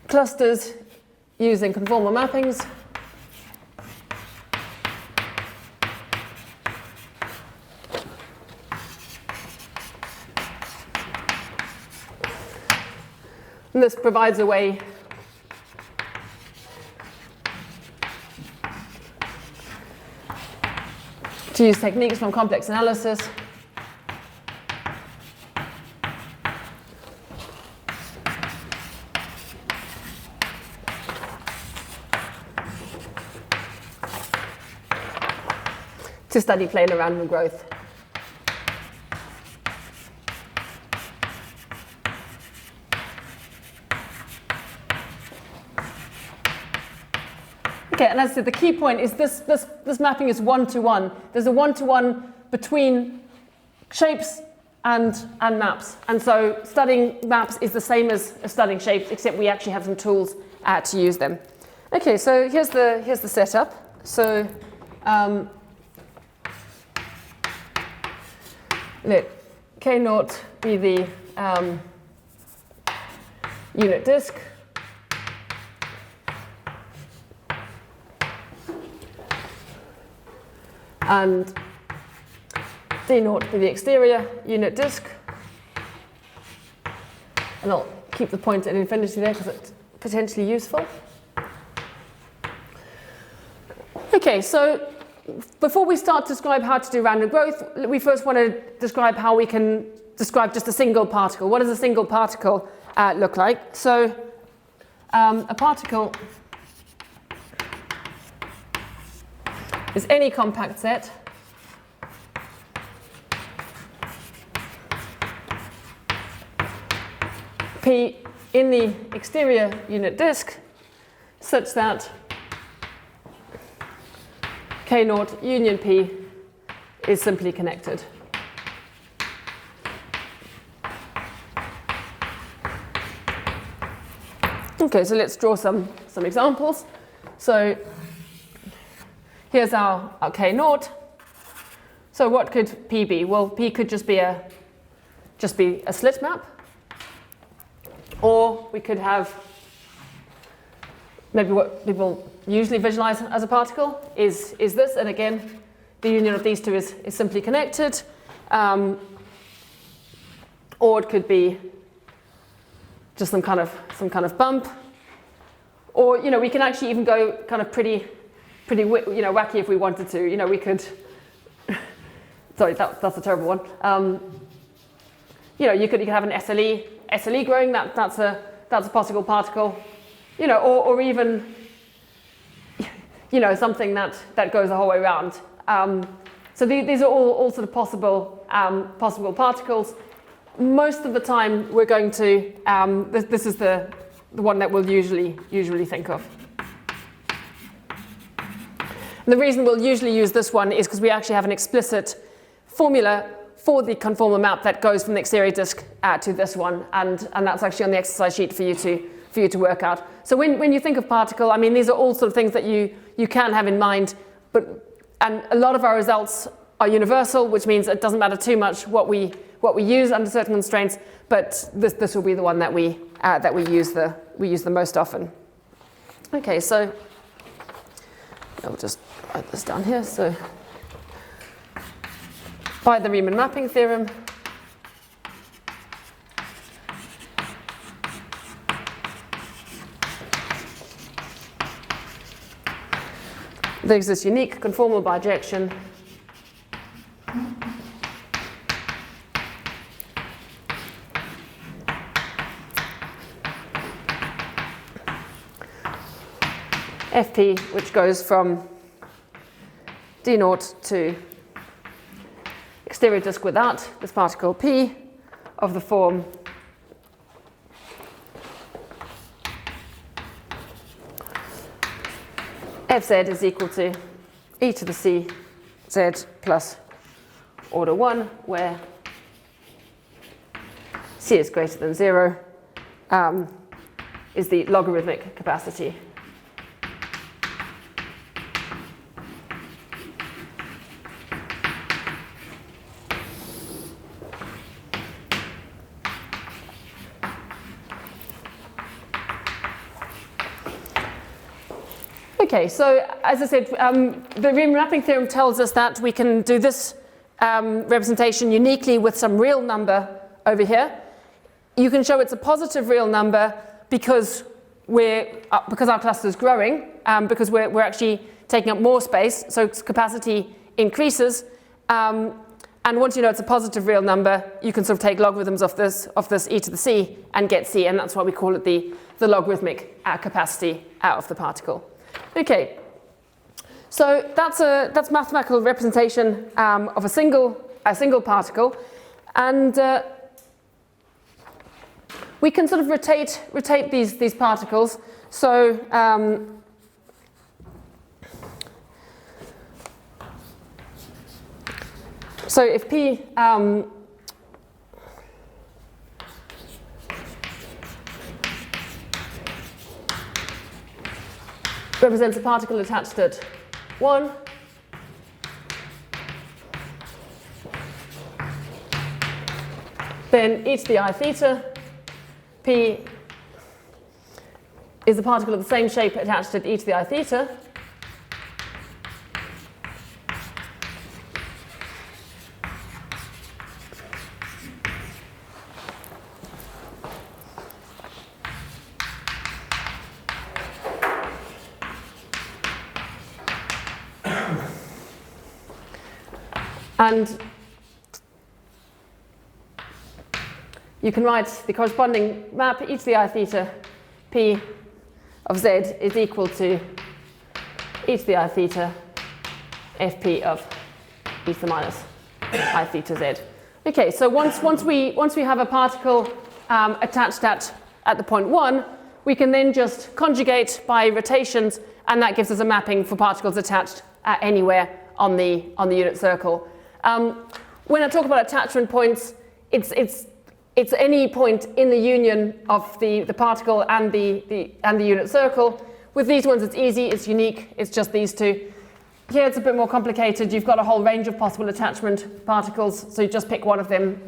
clusters using conformal mappings. And this provides a way to use techniques from complex analysis to study planar random growth. Okay, and as I said, the key point is this mapping is one-to-one. There's a one-to-one between shapes and maps. And so studying maps is the same as studying shapes, except we actually have some tools to use them. Okay, so here's the setup. So let K0 be the unit disk. And D0 be the exterior unit disk. And I'll keep the point at infinity there because it's potentially useful. Okay, so before we start to describe how to do random growth, we first want to describe how we can describe just a single particle. What does a single particle look like? So a particle is any compact set P in the exterior unit disk such that K0 union P is simply connected. Okay, so let's draw some examples. So here's our K0. So what could P be? Well, P could just be a slit map, or we could have maybe what people usually visualize as a particle is this, and again, the union of these two is simply connected, or it could be just some kind of bump, or we can actually even go kind of pretty wacky if we wanted to. We could. Sorry, that's a terrible one. You could have an SLE growing. That's a possible particle. Or even something that goes the whole way around. So these are all sort of possible particles. Most of the time, we're going to this is the one that we'll usually think of. And the reason we'll usually use this one is because we actually have an explicit formula for the conformal map that goes from the exterior disk to this one, and that's actually on the exercise sheet for you to work out. So when you think of particle, I mean, these are all sort of things that you can have in mind, and a lot of our results are universal, which means it doesn't matter too much what we use under certain constraints, but this will be the one that we use the most often. Okay, so I'll just write this down here. So by the Riemann mapping theorem, there exists unique conformal bijection Fp, which goes from D0 to exterior disk without this particle P of the form Fz is equal to e to the c z plus order 1, where c is greater than 0, is the logarithmic capacity. Okay, so as I said, the Riemann mapping theorem tells us that we can do this representation uniquely with some real number over here. You can show it's a positive real number because our cluster is growing, because we're actually taking up more space, so its capacity increases. And once you know it's a positive real number, you can sort of take logarithms of this e to the c and get c, and that's why we call it the logarithmic capacity of the particle. Okay, so that's mathematical representation of a single particle, and we can sort of rotate these particles. So So if P represents a particle attached at 1, then e to the I theta, P is a particle of the same shape attached at e to the I theta. And you can write the corresponding map e to the I theta P of z is equal to e to the I theta Fp of e to the minus I theta z. Okay, so once we have a particle attached at the point 1, we can then just conjugate by rotations, and that gives us a mapping for particles attached anywhere on the unit circle. When I talk about attachment points, it's any point in the union of the particle and the unit circle. With these ones, it's easy, it's unique, it's just these two. Here it's a bit more complicated. You've got a whole range of possible attachment particles, so you just pick one of them.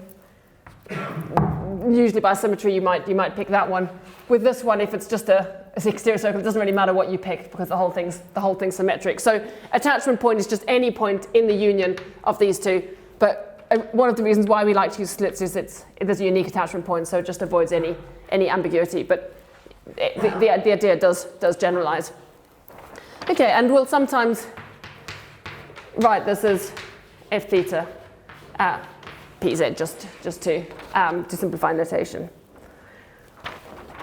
Usually by symmetry, you might pick that one. With this one, if it's just an exterior circle, it doesn't really matter what you pick because the whole thing's symmetric. So attachment point is just any point in the union of these two. But one of the reasons why we like to use slits is there's a unique attachment point, so it just avoids any ambiguity. But the idea does generalize. Okay, and we'll sometimes write this as f theta pz just to simplify notation.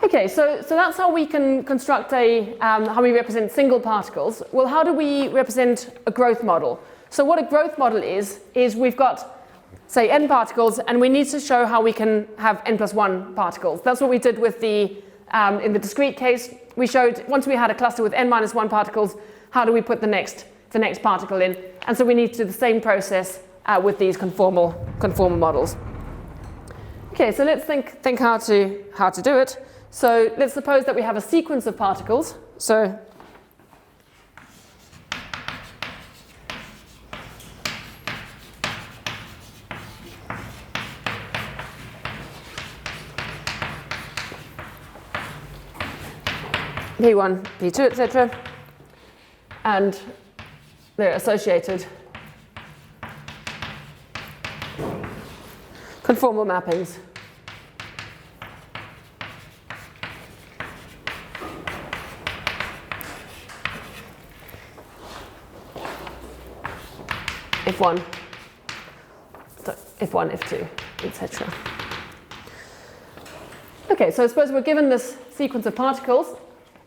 Okay, so that's how we can construct how we represent single particles. Well, how do we represent a growth model? So what a growth model is we've got, say, n particles, and we need to show how we can have n plus 1 particles. That's what we did with in the discrete case. We showed once we had a cluster with n minus 1 particles, how do we put the next particle in? And so we need to do the same process with these conformal models. Okay, so let's think how to do it. So let's suppose that we have a sequence of particles. So P1, P2, etc. And they're associated conformal mappings. F1, F2, etc. Okay, so suppose we're given this sequence of particles,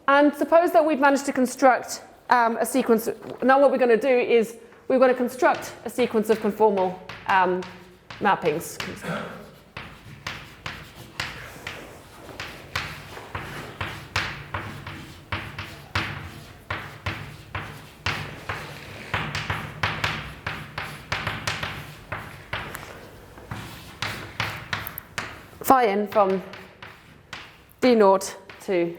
and suppose that we've managed to construct a sequence. Now what we're going to do is we're going to construct a sequence of conformal mappings. Phi n from d naught to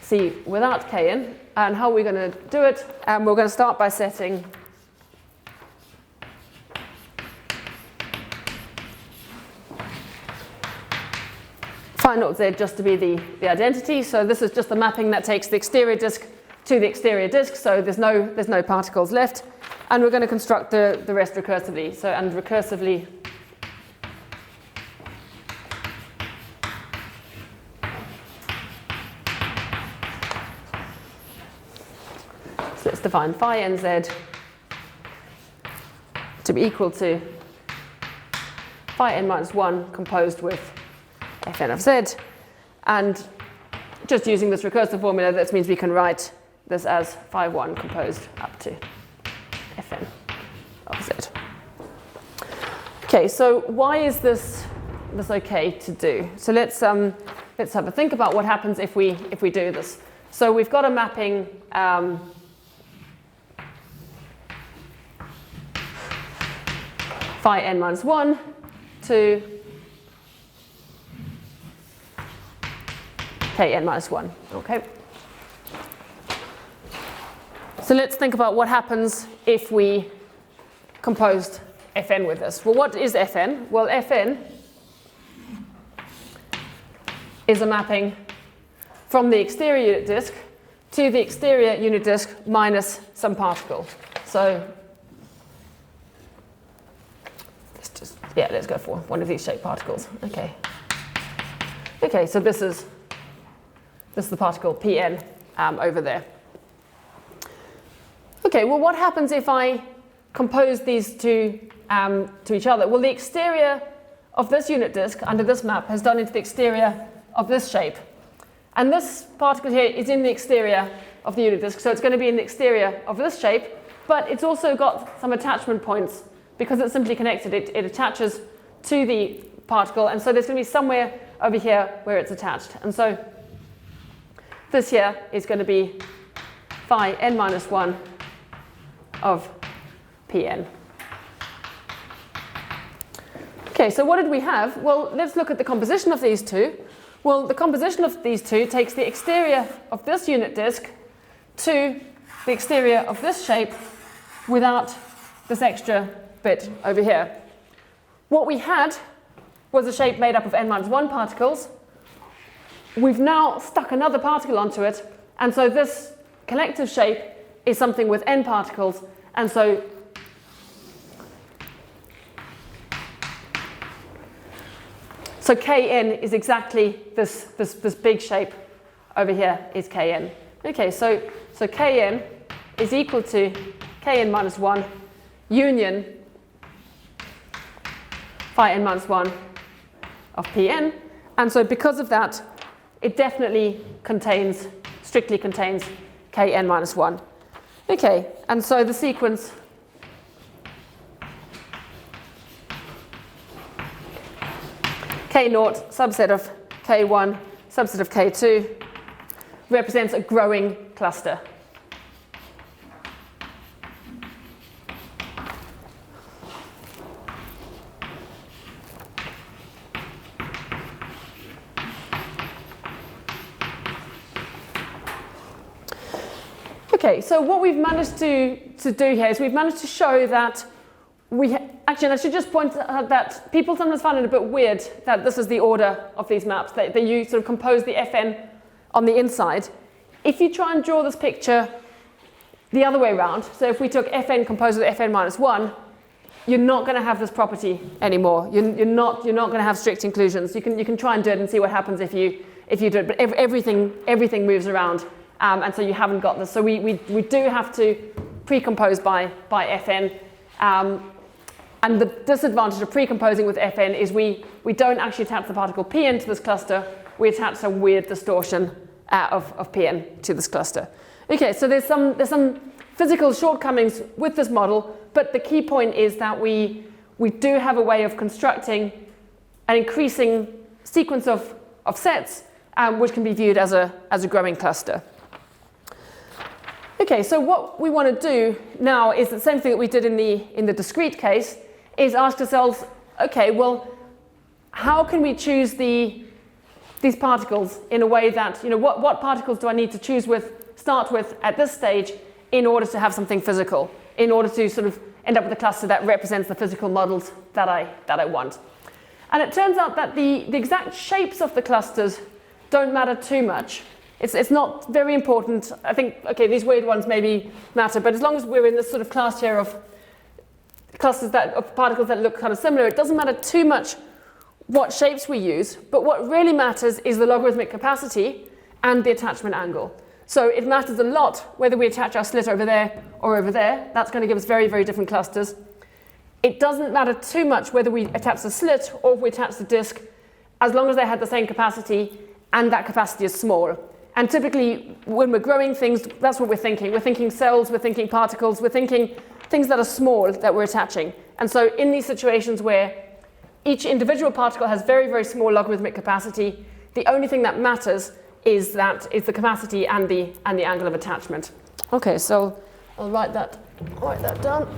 c without kn. And how are we going to do it? We're going to start by setting phi naught z just to be the identity. So this is just the mapping that takes the exterior disk to the exterior disk. So there's no particles left. And we're going to construct the rest recursively. So and recursively let's define phi nz to be equal to phi n minus 1 composed with fn of z. And just using this recursive formula, that means we can write this as phi 1 composed up to fn of z. Okay, so why is this okay to do? So let's have a think about what happens if we do this. So we've got a mapping phi n minus 1 to kn minus 1. Okay. So let's think about what happens if we composed Fn with this. Well, what is Fn? Well, Fn is a mapping from the exterior unit disk to the exterior unit disk minus some particle. So let's go for one of these shaped particles. Okay. Okay, so this is the particle Pn over there. Okay, well, what happens if I compose these two to each other? Well, the exterior of this unit disk under this map has done into the exterior of this shape. And this particle here is in the exterior of the unit disk, so it's going to be in the exterior of this shape, but it's also got some attachment points because it's simply connected. It attaches to the particle, and so there's going to be somewhere over here where it's attached. And so this here is going to be phi n minus 1 of Pn. Okay, so what did we have? Well, let's look at the composition of these two. Well, the composition of these two takes the exterior of this unit disk to the exterior of this shape without this extra bit over here. What we had was a shape made up of n minus 1 particles. We've now stuck another particle onto it, and so this collective shape is something with n particles, and so Kn is exactly this big shape over here is Kn. Okay, so Kn is equal to Kn minus 1 union phi n minus 1 of Pn, and so because of that, it definitely strictly contains Kn minus 1. Okay, and so the sequence K0 subset of K1 subset of K2 represents a growing cluster. Okay, so what we've managed to do here is we've managed to show that actually, I should just point out that people sometimes find it a bit weird that this is the order of these maps, that you sort of compose the Fn on the inside. If you try and draw this picture the other way around, so if we took Fn composed with Fn minus 1, you're not going to have this property anymore. You're not going to have strict inclusions. You can try and do it and see what happens if you do it, but everything moves around. And so you haven't got this. So we do have to pre-compose by Fn. And the disadvantage of pre-composing with Fn is we don't actually attach the particle Pn to this cluster. We attach some weird distortion of Pn to this cluster. Okay, so there's some physical shortcomings with this model, but the key point is that we do have a way of constructing an increasing sequence of sets, which can be viewed as a growing cluster. Okay, so what we want to do now is the same thing that we did in the discrete case, is ask ourselves, okay, well, how can we choose these particles in a way that, what particles do I need to start with at this stage in order to have something physical, in order to sort of end up with a cluster that represents the physical models that I want. And it turns out that the exact shapes of the clusters don't matter too much. It's not very important. I think, okay, these weird ones maybe matter, but as long as we're in this sort of class here of clusters of particles that look kind of similar, it doesn't matter too much what shapes we use, but what really matters is the logarithmic capacity and the attachment angle. So it matters a lot whether we attach our slit over there or over there. That's going to give us very, very different clusters. It doesn't matter too much whether we attach the slit or if we attach the disk, as long as they had the same capacity and that capacity is small. And typically, when we're growing things, that's what we're thinking. We're thinking cells, we're thinking particles, we're thinking things that are small that we're attaching. And so in these situations where each individual particle has very, very small logarithmic capacity, the only thing that matters is the capacity and the angle of attachment. Okay, so I'll write that down.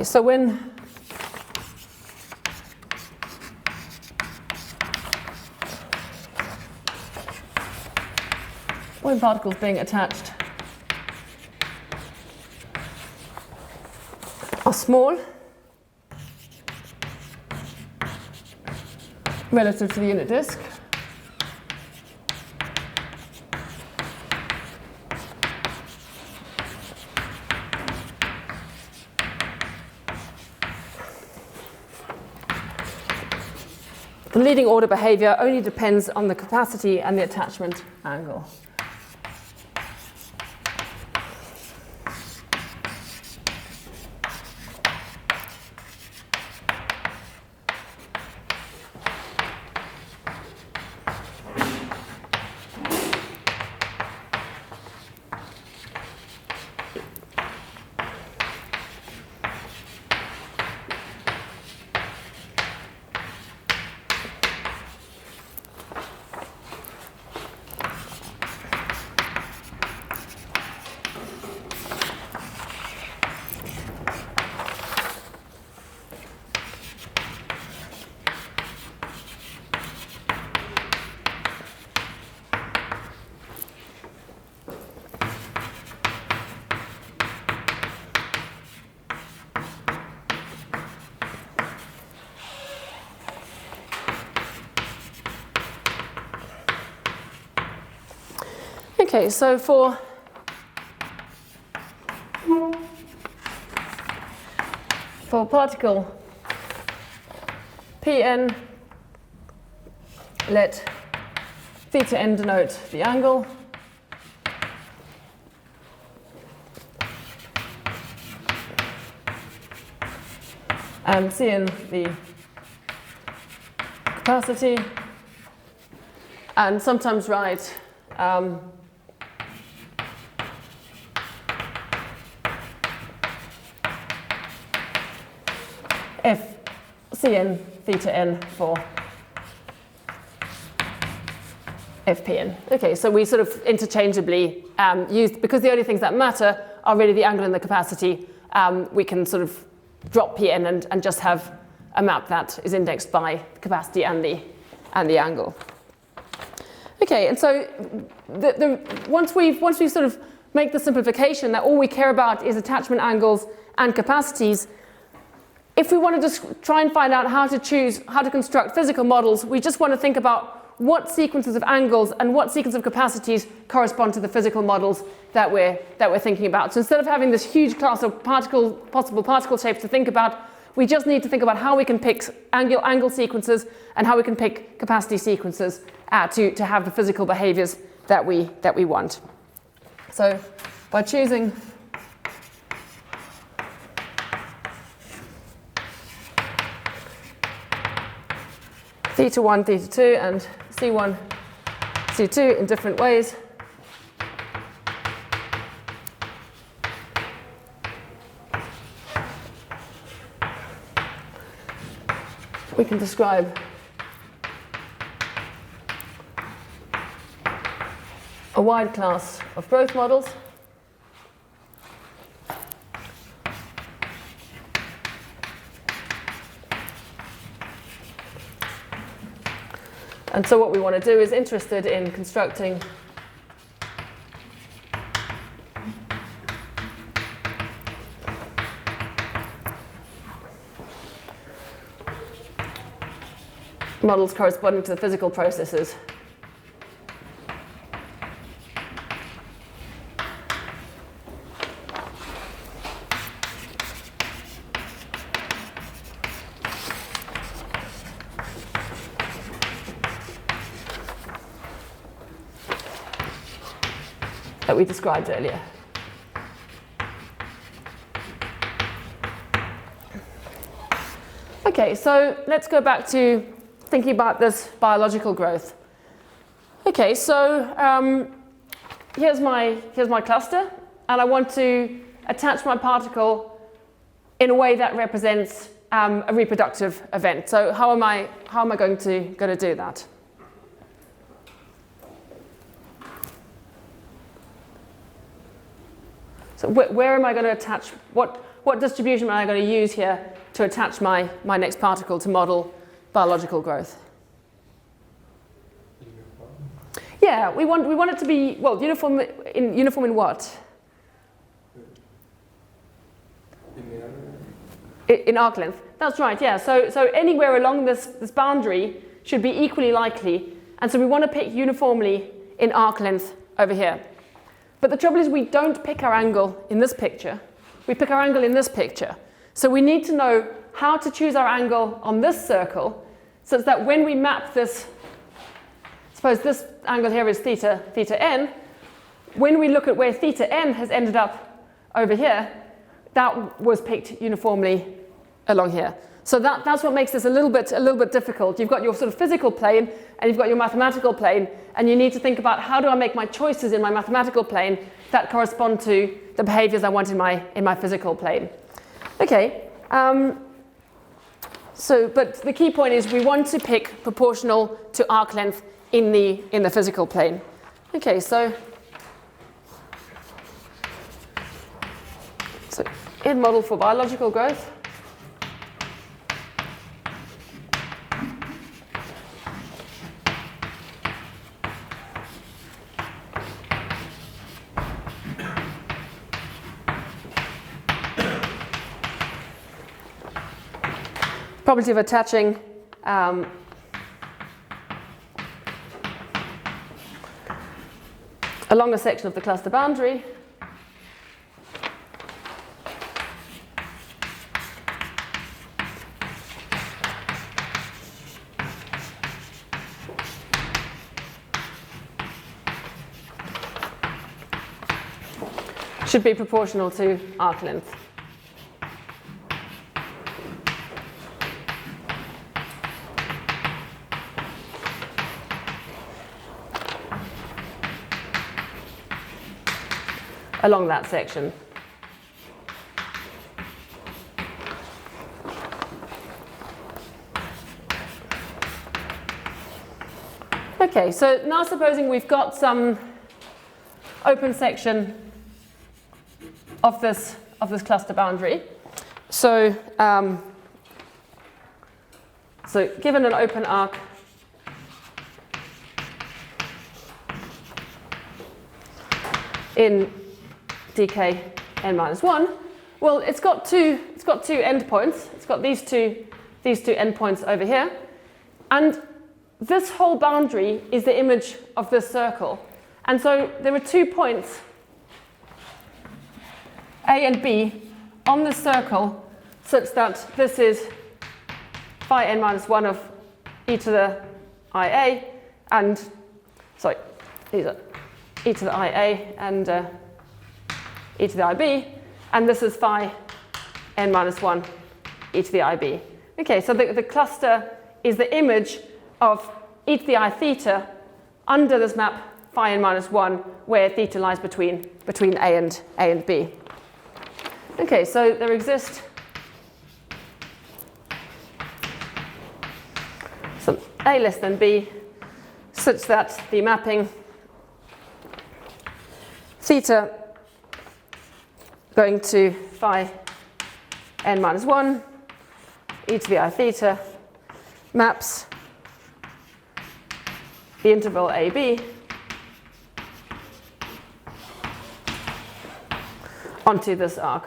Okay, so when particles being attached are small relative to the unit disk, the leading order behavior only depends on the capacity and the attachment angle. Okay, so for particle Pn, let theta n denote the angle, and Cn the capacity, and sometimes write F Cn theta n for Fpn. Okay, so we sort of interchangeably use, because the only things that matter are really the angle and the capacity, we can sort of drop Pn and just have a map that is indexed by the capacity and the angle. Okay, and so once we sort of make the simplification that all we care about is attachment angles and capacities, if we want to just try and find out how to construct physical models, we just want to think about what sequences of angles and what sequence of capacities correspond to the physical models that we're thinking about. So instead of having this huge class of possible particle shapes to think about, we just need to think about how we can pick angle sequences and how we can pick capacity sequences to have the physical behaviors that we want. So by choosing theta 1, theta 2, and C1, C2 in different ways, we can describe a wide class of growth models. And so what we want to do is interested in constructing models corresponding to the physical processes that we described earlier. Okay, so let's go back to thinking about this biological growth. Okay, so here's my cluster, and I want to attach my particle in a way that represents a reproductive event. So how am I going to do that? So where am I going to attach? What what distribution am I going to use here to attach my next particle to model biological growth? Uniform. Yeah, we want it to be, well, uniform in what? In arc length. That's right, yeah. So anywhere along this boundary should be equally likely. And so we want to pick uniformly in arc length over here. But the trouble is we don't pick our angle in this picture. We pick our angle in this picture. So we need to know how to choose our angle on this circle such that when we map this, suppose this angle here is theta n, when we look at where theta n has ended up over here, that was picked uniformly along here. So that's what makes this a little bit difficult. You've got your sort of physical plane and you've got your mathematical plane, and you need to think about how do I make my choices in my mathematical plane that correspond to the behaviors I want in my physical plane. Okay. But the key point is we want to pick proportional to arc length in the physical plane. Okay, so in model for biological growth. Probability of attaching along a section of the cluster boundary should be proportional to arc length. Along that section. Okay, so now supposing we've got some open section of this cluster boundary. So given an open arc in dk n minus 1, well, it's got two endpoints. It's got these two endpoints over here, and this whole boundary is the image of this circle. And so there are 2 points, A and B, on this circle, such that this is phi n minus 1 of e to the ia, and sorry, these are e to the ia and e to the ib, and this is phi n minus 1 e to the ib. Okay, so the cluster is the image of e to the I theta under this map phi n minus 1, where theta lies between A and B. Okay, so there exist some A less than B such that the mapping theta going to phi n minus 1 e to the I theta maps the interval AB onto this arc.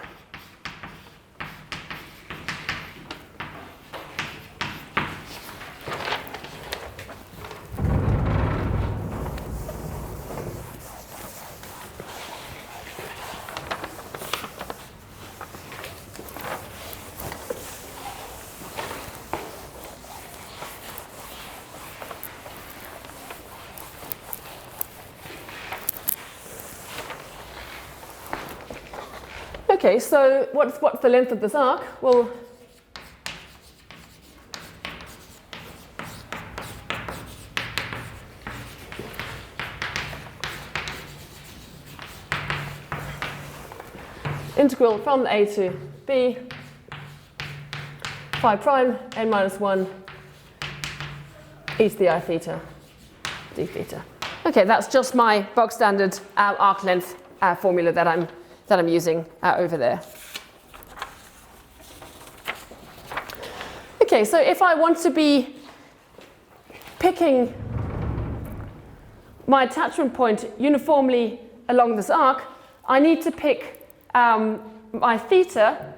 Okay, so what's the length of this arc? Well, integral from A to B, phi prime n minus 1 e to the I theta d theta. Okay, that's just my bog standard arc length formula that I'm using over there. Okay, so if I want to be picking my attachment point uniformly along this arc, I need to pick my theta.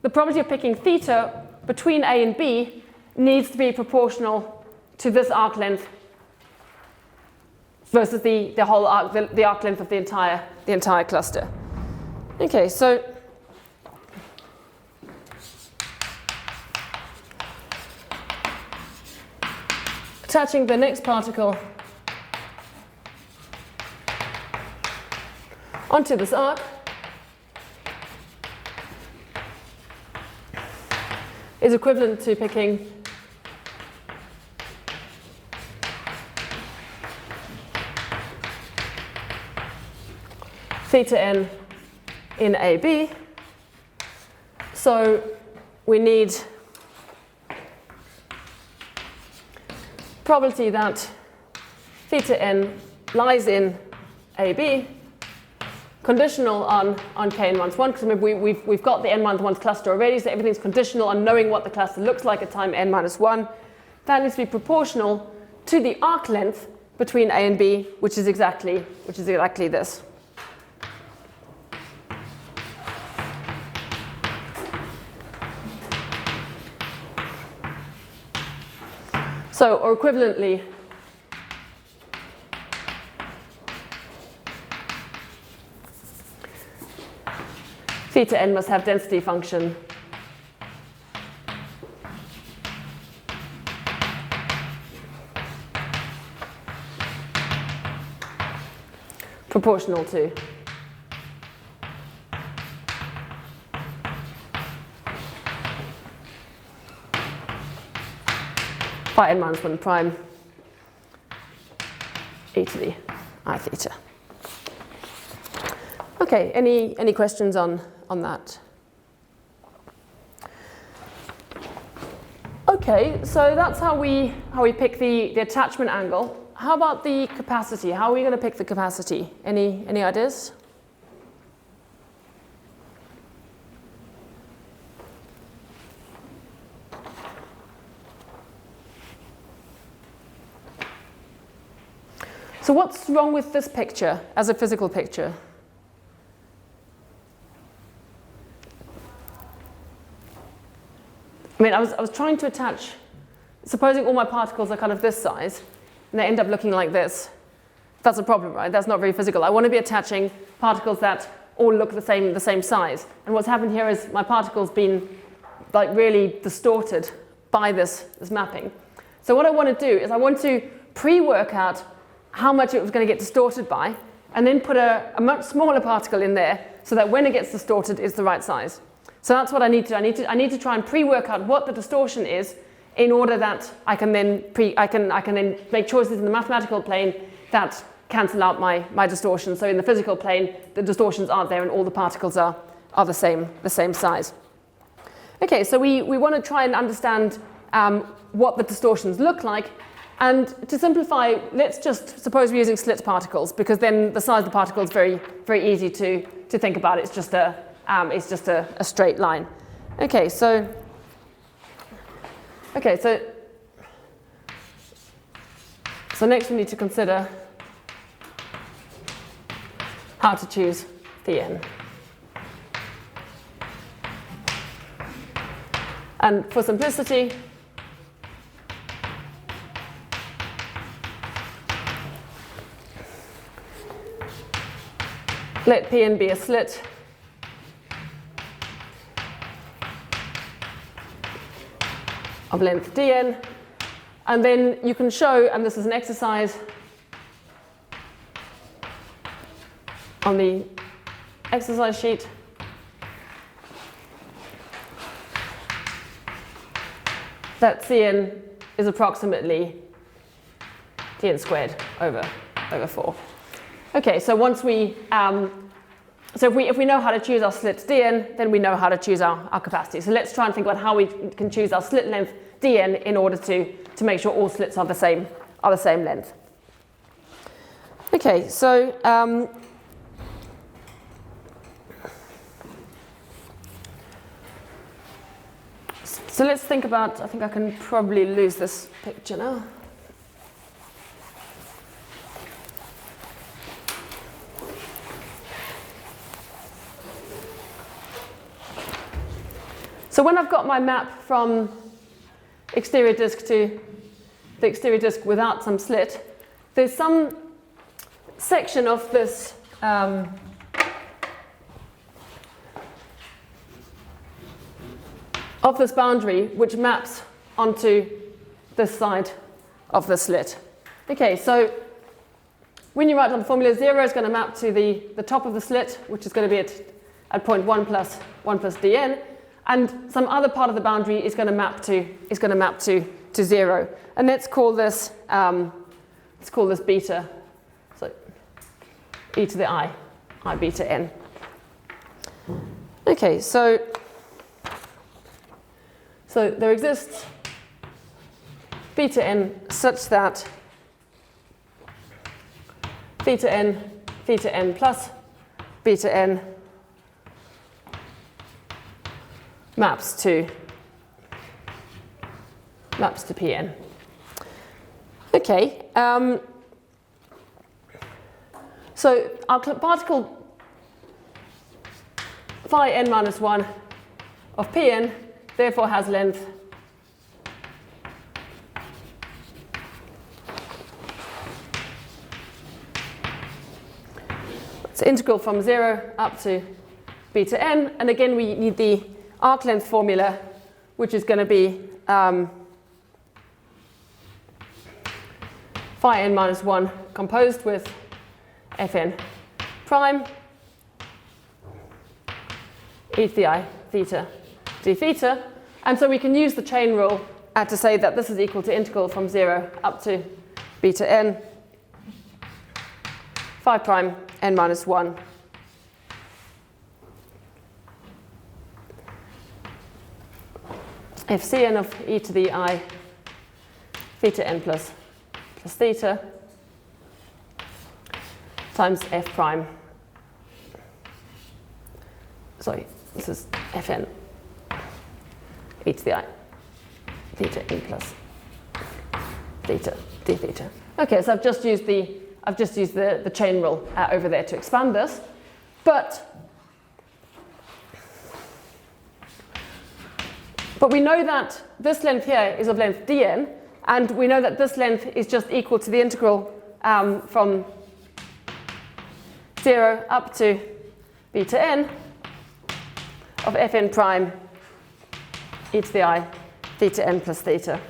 The probability of picking theta between A and B needs to be proportional to this arc length versus the whole arc, the arc length of the entire cluster. Okay, so attaching the next particle onto this arc is equivalent to picking theta n in AB. So we need probability that theta n lies in AB, conditional on k n minus 1, because remember we've got the n minus 1 cluster already, so everything's conditional on knowing what the cluster looks like at time n minus 1. That needs to be proportional to the arc length between A and B, which is exactly this. So, or equivalently, theta n must have density function proportional to phi n minus 1 prime e to the I theta. Okay, any questions on that? Okay, so that's how we pick the attachment angle. How about the capacity? How are we going to pick the capacity? Any ideas? So what's wrong with this picture as a physical picture? I mean, I was trying to attach, supposing all my particles are kind of this size, and they end up looking like this. That's a problem, right? That's not very physical. I want to be attaching particles that all look the same size. And what's happened here is my particle's been like really distorted by this mapping. So what I want to do is I want to pre-work out how much it was going to get distorted by, and then put a much smaller particle in there so that when it gets distorted, it's the right size. So that's what I need to do. I need to try and pre-work out what the distortion is in order that I can then make choices in the mathematical plane that cancel out my distortion. So in the physical plane, the distortions aren't there and all the particles are the same size. Okay, so we want to try and understand what the distortions look like. And to simplify, let's just suppose we're using slit particles, because then the size of the particle is very, very easy to think about. It's just a straight line. Okay, so next we need to consider how to choose the n. And for simplicity, let Pn be a slit of length dn, and then you can show, and this is an exercise on the exercise sheet, that Cn is approximately dn squared over 4. Okay, so once we, if we know how to choose our slits dn, then we know how to choose our capacity. So let's try and think about how we can choose our slit length dn in order to make sure all slits are the same length. Okay, so So let's think about, I think I can probably lose this picture now. So when I've got my map from exterior disk to the exterior disk without some slit, there's some section of this boundary which maps onto this side of the slit. Okay, so when you write down the formula, 0 is going to map to the top of the slit, which is going to be at point 1 plus dn, and some other part of the boundary is going to map to 0. And let's call this beta. So e to the I beta n. Okay, so there exists beta n such that theta n plus beta n maps to Pn. Okay, so our particle phi n minus 1 of Pn therefore has length it's integral from 0 up to beta n, and again we need the arc length formula, which is going to be phi n minus 1 composed with Fn prime e to the I theta d theta. And so we can use the chain rule to say that this is equal to integral from 0 up to beta n phi prime n minus 1 Fcn of e to the I theta n plus theta times f prime. Sorry, this is Fn e to the I theta n plus theta d theta. Okay, so I've just used the chain rule over there to expand this, but we know that this length here is of length dn, and we know that this length is just equal to the integral from 0 up to beta n of Fn prime e to the I theta n plus theta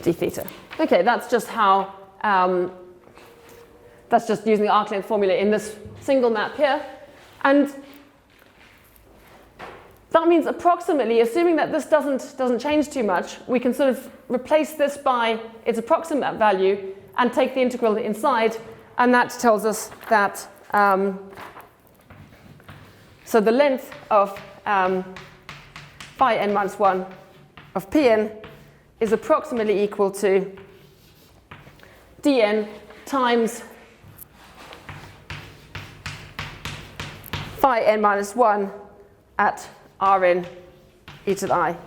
d theta. Okay, that's just how, that's just using the arc length formula in this single map here. And that means approximately, assuming that this doesn't change too much, we can sort of replace this by its approximate value and take the integral inside, and that tells us that so the length of phi n minus 1 of Pn is approximately equal to dn times phi n minus 1 at Rn e to the I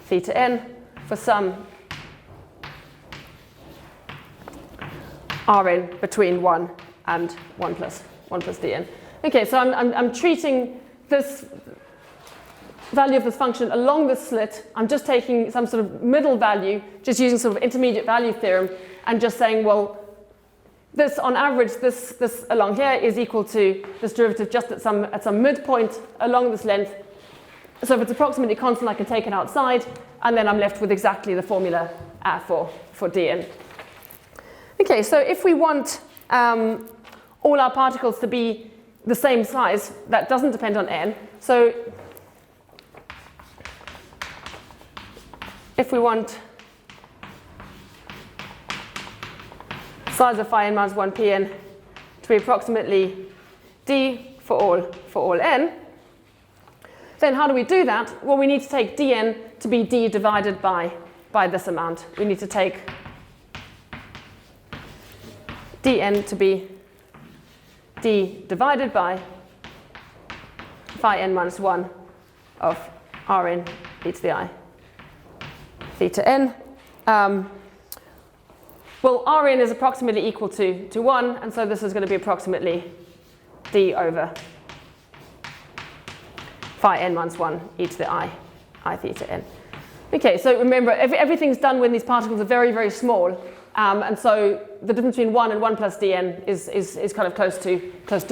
theta n for some Rn between 1 and 1 plus dn. Okay, so I'm treating this value of this function along the slit. I'm just taking some sort of middle value, just using sort of intermediate value theorem, and just saying, well, this on average, this along here is equal to this derivative just at some midpoint along this length. So if it's approximately constant, I can take it outside, and then I'm left with exactly the formula for dn. Okay, so if we want all our particles to be the same size, that doesn't depend on n. So if we want size of phi n minus 1 Pn to be approximately d for all n, then how do we do that? Well, we need to take dn to be d divided by this amount. We need to take dn to be d divided by phi n minus 1 of Rn e to the I theta n. Well, Rn is approximately equal to 1, and so this is going to be approximately d over phi n minus 1 e to the I theta n. Okay, so remember, everything's done when these particles are very, very small, and so the difference between 1 and 1 plus dn is kind of close to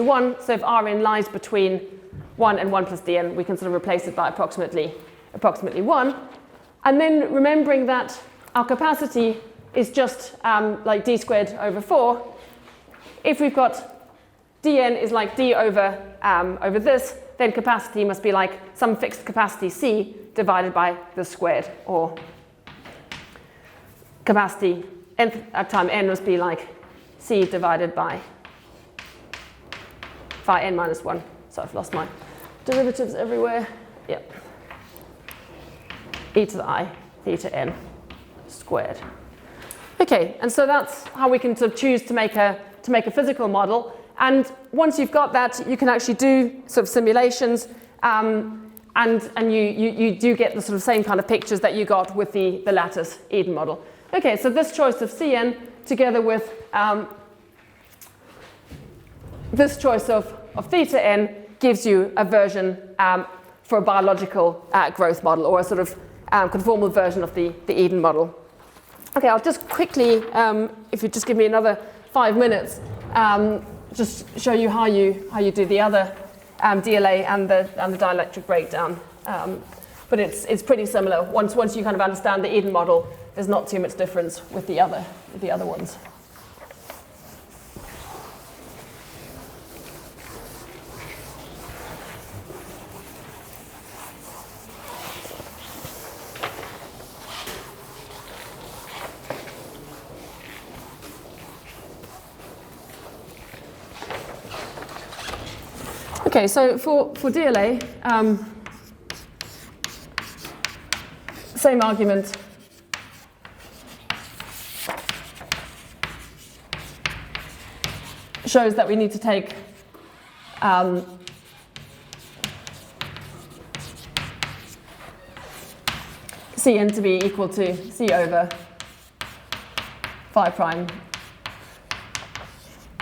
1. So if Rn lies between 1 and 1 plus dn, we can sort of replace it by approximately 1. And then remembering that our capacity is just like d squared over 4, if we've got dn is like d over this, then capacity must be like some fixed capacity c divided by the squared, or capacity at time n must be like c divided by phi n minus 1. So I've lost my derivatives everywhere. Yep. E to the I theta n squared. Okay, and so that's how we can sort of choose to make a physical model. And once you've got that, you can actually do sort of simulations, and you do get the sort of same kind of pictures that you got with the lattice Eden model. Okay, so this choice of Cn together with this choice of theta n gives you a version for a biological growth model, or a sort of conformal version of the Eden model. Okay, I'll just quickly, if you just give me another 5 minutes, just show you how you do the other DLA and the dielectric breakdown. But it's pretty similar. Once you kind of understand the Eden model, there's not too much difference with the other ones. Okay, so for DLA, same argument. Shows that we need to take Cn to be equal to C over phi prime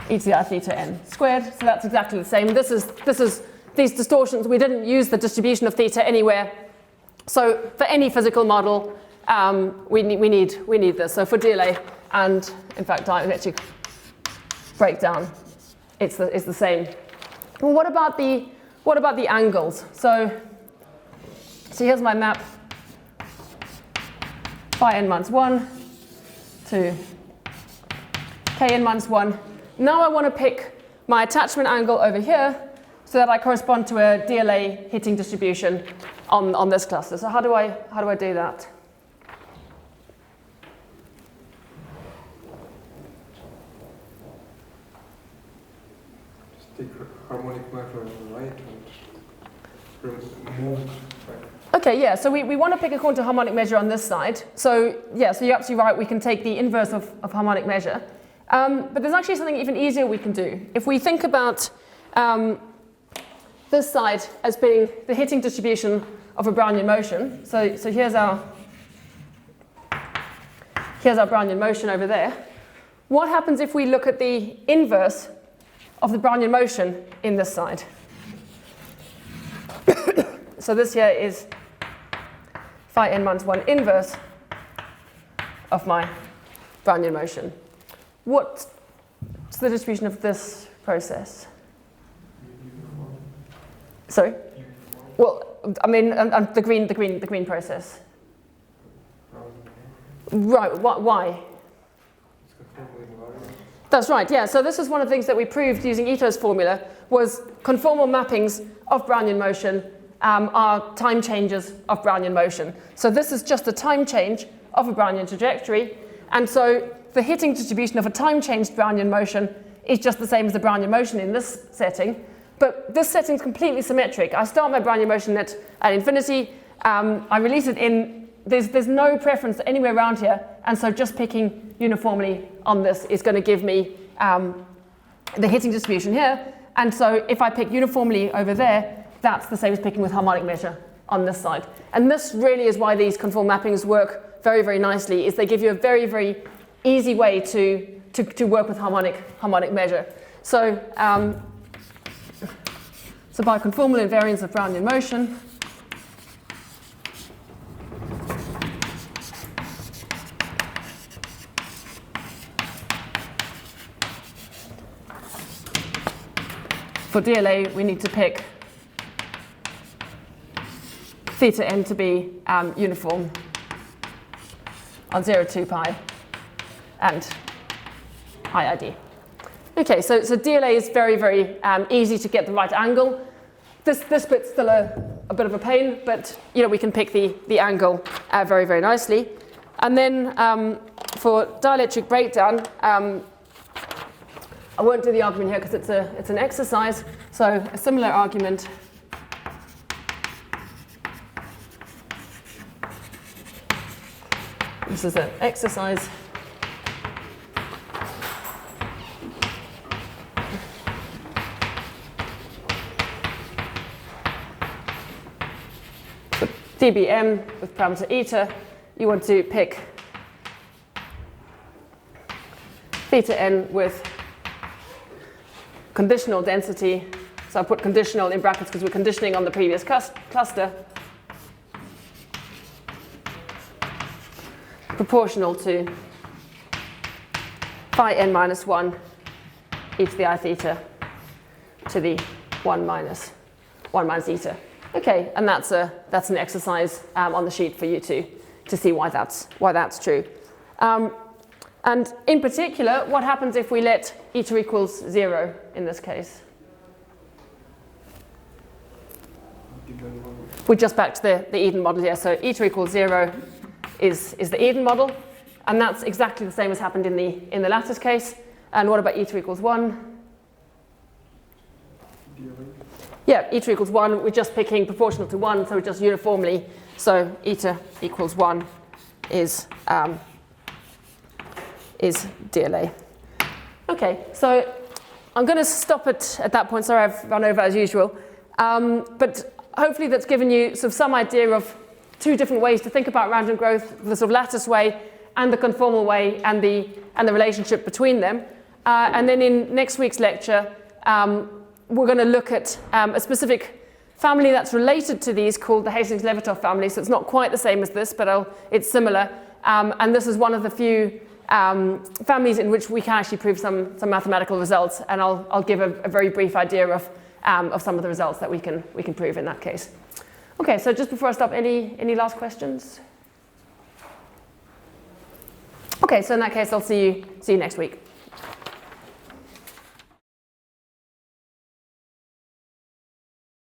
e to the I theta n squared. So that's exactly the same. This is these distortions. We didn't use the distribution of theta anywhere. So for any physical model, we need this. So for DLA and in fact dielectric breakdown, it's the same. Well, what about the angles? So here's my map. Phi n minus 1 to Kn minus 1. Now I want to pick my attachment angle over here so that I correspond to a DLA heating distribution on this cluster. So how do I do that? Just take harmonic measure on the right and move back. Okay, yeah, so we want to pick according to harmonic measure on this side. So yeah, so you're absolutely right, we can take the inverse of harmonic measure. But there's actually something even easier we can do. If we think about this side as being the heating distribution of a Brownian motion, so here's our Brownian motion over there. What happens if we look at the inverse of the Brownian motion in this side? So this here is phi n minus 1 inverse of my Brownian motion. What's the distribution of this process? Sorry? Well, I mean, the green process. Right, why? That's right, yeah. So this is one of the things that we proved using Ito's formula, was conformal mappings of Brownian motion are time changes of Brownian motion. So this is just a time change of a Brownian trajectory. And so the heating distribution of a time-changed Brownian motion is just the same as the Brownian motion in this setting. But this setting is completely symmetric. I start my Brownian motion at infinity. I release it in. There's no preference anywhere around here. And so just picking uniformly on this is going to give me the heating distribution here. And so if I pick uniformly over there, that's the same as picking with harmonic measure on this side. And this really is why these conformal mappings work very, very nicely, is they give you a very, very easy way to work with harmonic measure. So, so by conformal invariance of Brownian motion, for DLA, we need to pick theta n to be uniform on 0, 2 pi and IID. Okay, so DLA is very, very easy to get the right angle. This bit's still a bit of a pain, but we can pick the angle very, very nicely. And then for dielectric breakdown, I won't do the argument here because it's an exercise. So a similar argument. This is an exercise. So dBm with parameter eta, you want to pick theta n with conditional density. So I put conditional in brackets because we're conditioning on the previous cluster. Proportional to phi n minus 1 e to the I theta to the 1 minus eta. Okay, and that's an exercise on the sheet for you to see why that's true. And in particular, what happens if we let eta equals 0 in this case? We're just back to the Eden model here. So eta equals 0 is the Eden model, and that's exactly the same as happened in the lattice case. And what about eta equals 1? Yeah, eta equals 1. We're just picking proportional to 1, so we're just uniformly. So eta equals 1 is DLA. Okay, so I'm going to stop it at that point. Sorry, I've run over as usual. But hopefully that's given you sort of some idea of two different ways to think about random growth, the sort of lattice way and the conformal way, and the relationship between them. And then in next week's lecture, we're going to look at a specific family that's related to these called the Hastings-Levertov family. So it's not quite the same as this, but it's similar. And this is one of the few families in which we can actually prove some mathematical results, and I'll give a very brief idea of some of the results that we can prove in that case. Okay, so just before I stop, any last questions? Okay, so in that case, I'll see you next week.